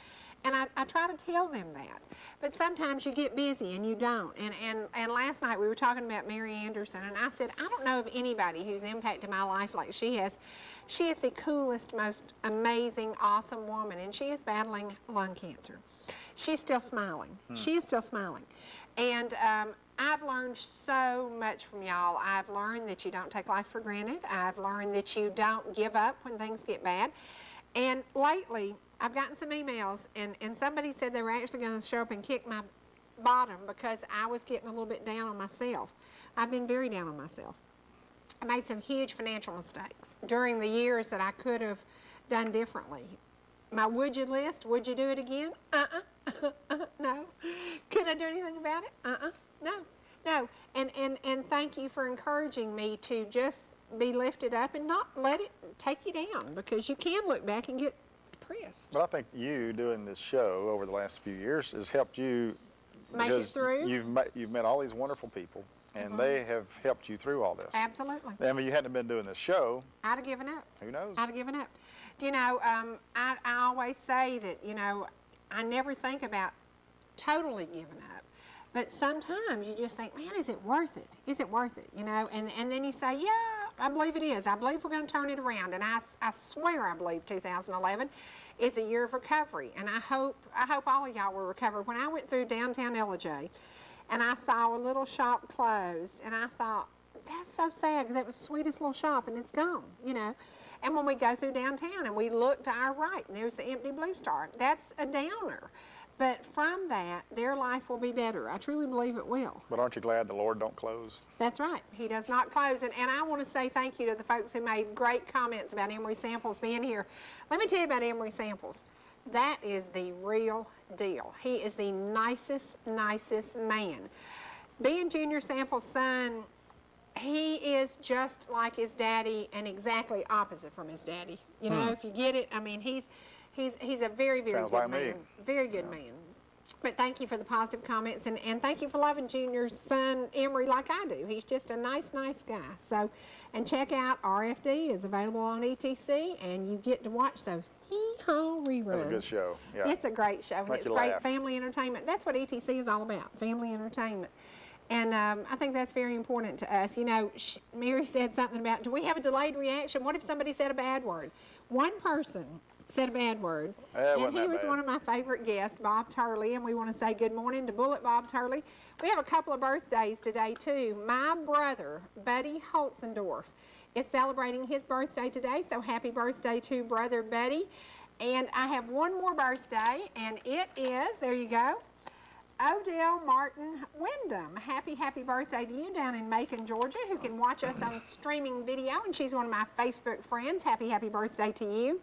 And I try to tell them that. But sometimes you get busy and you don't. And last night we were talking about Mary Anderson, and I said, I don't know of anybody who's impacted my life like she has. She is the coolest, most amazing, awesome woman, and she is battling lung cancer. She's still smiling. She is still smiling. And I've learned so much from y'all. I've learned that you don't take life for granted. I've learned that you don't give up when things get bad. And lately, I've gotten some emails, and somebody said they were actually going to show up and kick my bottom because I was getting a little bit down on myself. I've been very down on myself. I made some huge financial mistakes during the years that I could have done differently. My would you list, would you do it again? No. Could I do anything about it? No. And thank you for encouraging me to just be lifted up and not let it take you down, because you can look back and get depressed. But I think you doing this show over the last few years has helped you Make it because through. you've met all these wonderful people, and they have helped you through all this. Absolutely. I mean, you hadn't been doing this show, I'd have given up. who knows? I'd have given up. You know, I always say that, you know, I never think about totally giving up. But sometimes you just think, man, is it worth it? Is it worth it? You know, and then you say, yeah, I believe it is. I believe we're going to turn it around. And I swear I believe 2011 is the year of recovery. And I hope all of y'all will recover. When I went through downtown LJ and I saw a little shop closed, and I thought, that's so sad, because that was the sweetest little shop and it's gone, you know. And when we go through downtown and we look to our right and there's the empty Blue Star, that's a downer. But from that, their life will be better. I truly believe it will. But aren't you glad the Lord don't close? That's right. He does not close. And I want to say thank you to the folks who made great comments about Emery Samples being here. Let me tell you about Emery Samples. That is the real deal. He is the nicest man. Being Junior Samples' son, he is just like his daddy and exactly opposite from his daddy. You know, if you get it, I mean, he's a very, very Sounds good like me. man. Very good man. But thank you for the positive comments, and thank you for loving Junior's son, Emery, like I do. He's just a nice guy. So, and check out RFD is available on ETC, and you get to watch those hee-haw reruns. That's a good show. Yeah. It's a great show, and Make it's you great laugh. family entertainment. That's what ETC is all about, family entertainment. And I think that's very important to us. You know, Mary said something about, do we have a delayed reaction? What if somebody said a bad word? One person said a bad word, and wasn't he that was bad. one of my favorite guests, Bob Turley, and we want to say good morning to Bullet Bob Turley. We have a couple of birthdays today, too. My brother, Buddy Holtzendorf, is celebrating his birthday today, so happy birthday to Brother Buddy. And I have one more birthday, and it is, there you go, Odell Martin Wyndham. Happy birthday to you down in Macon, Georgia, who can watch us on streaming video, and she's one of my Facebook friends. Happy birthday to you.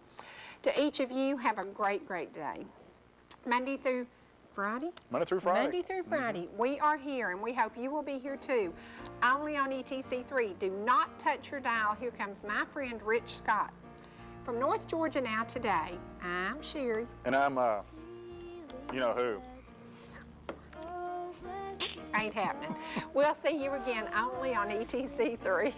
To each of you, have a great day. Monday through Friday? Monday through Friday. Monday through Friday. We are here, and we hope you will be here too. Only on ETC3. Do not touch your dial. Here comes my friend Rich Scott. From North Georgia now today, I'm Cherie. And I'm, you know who. Ain't happening. We'll see you again only on ETC3.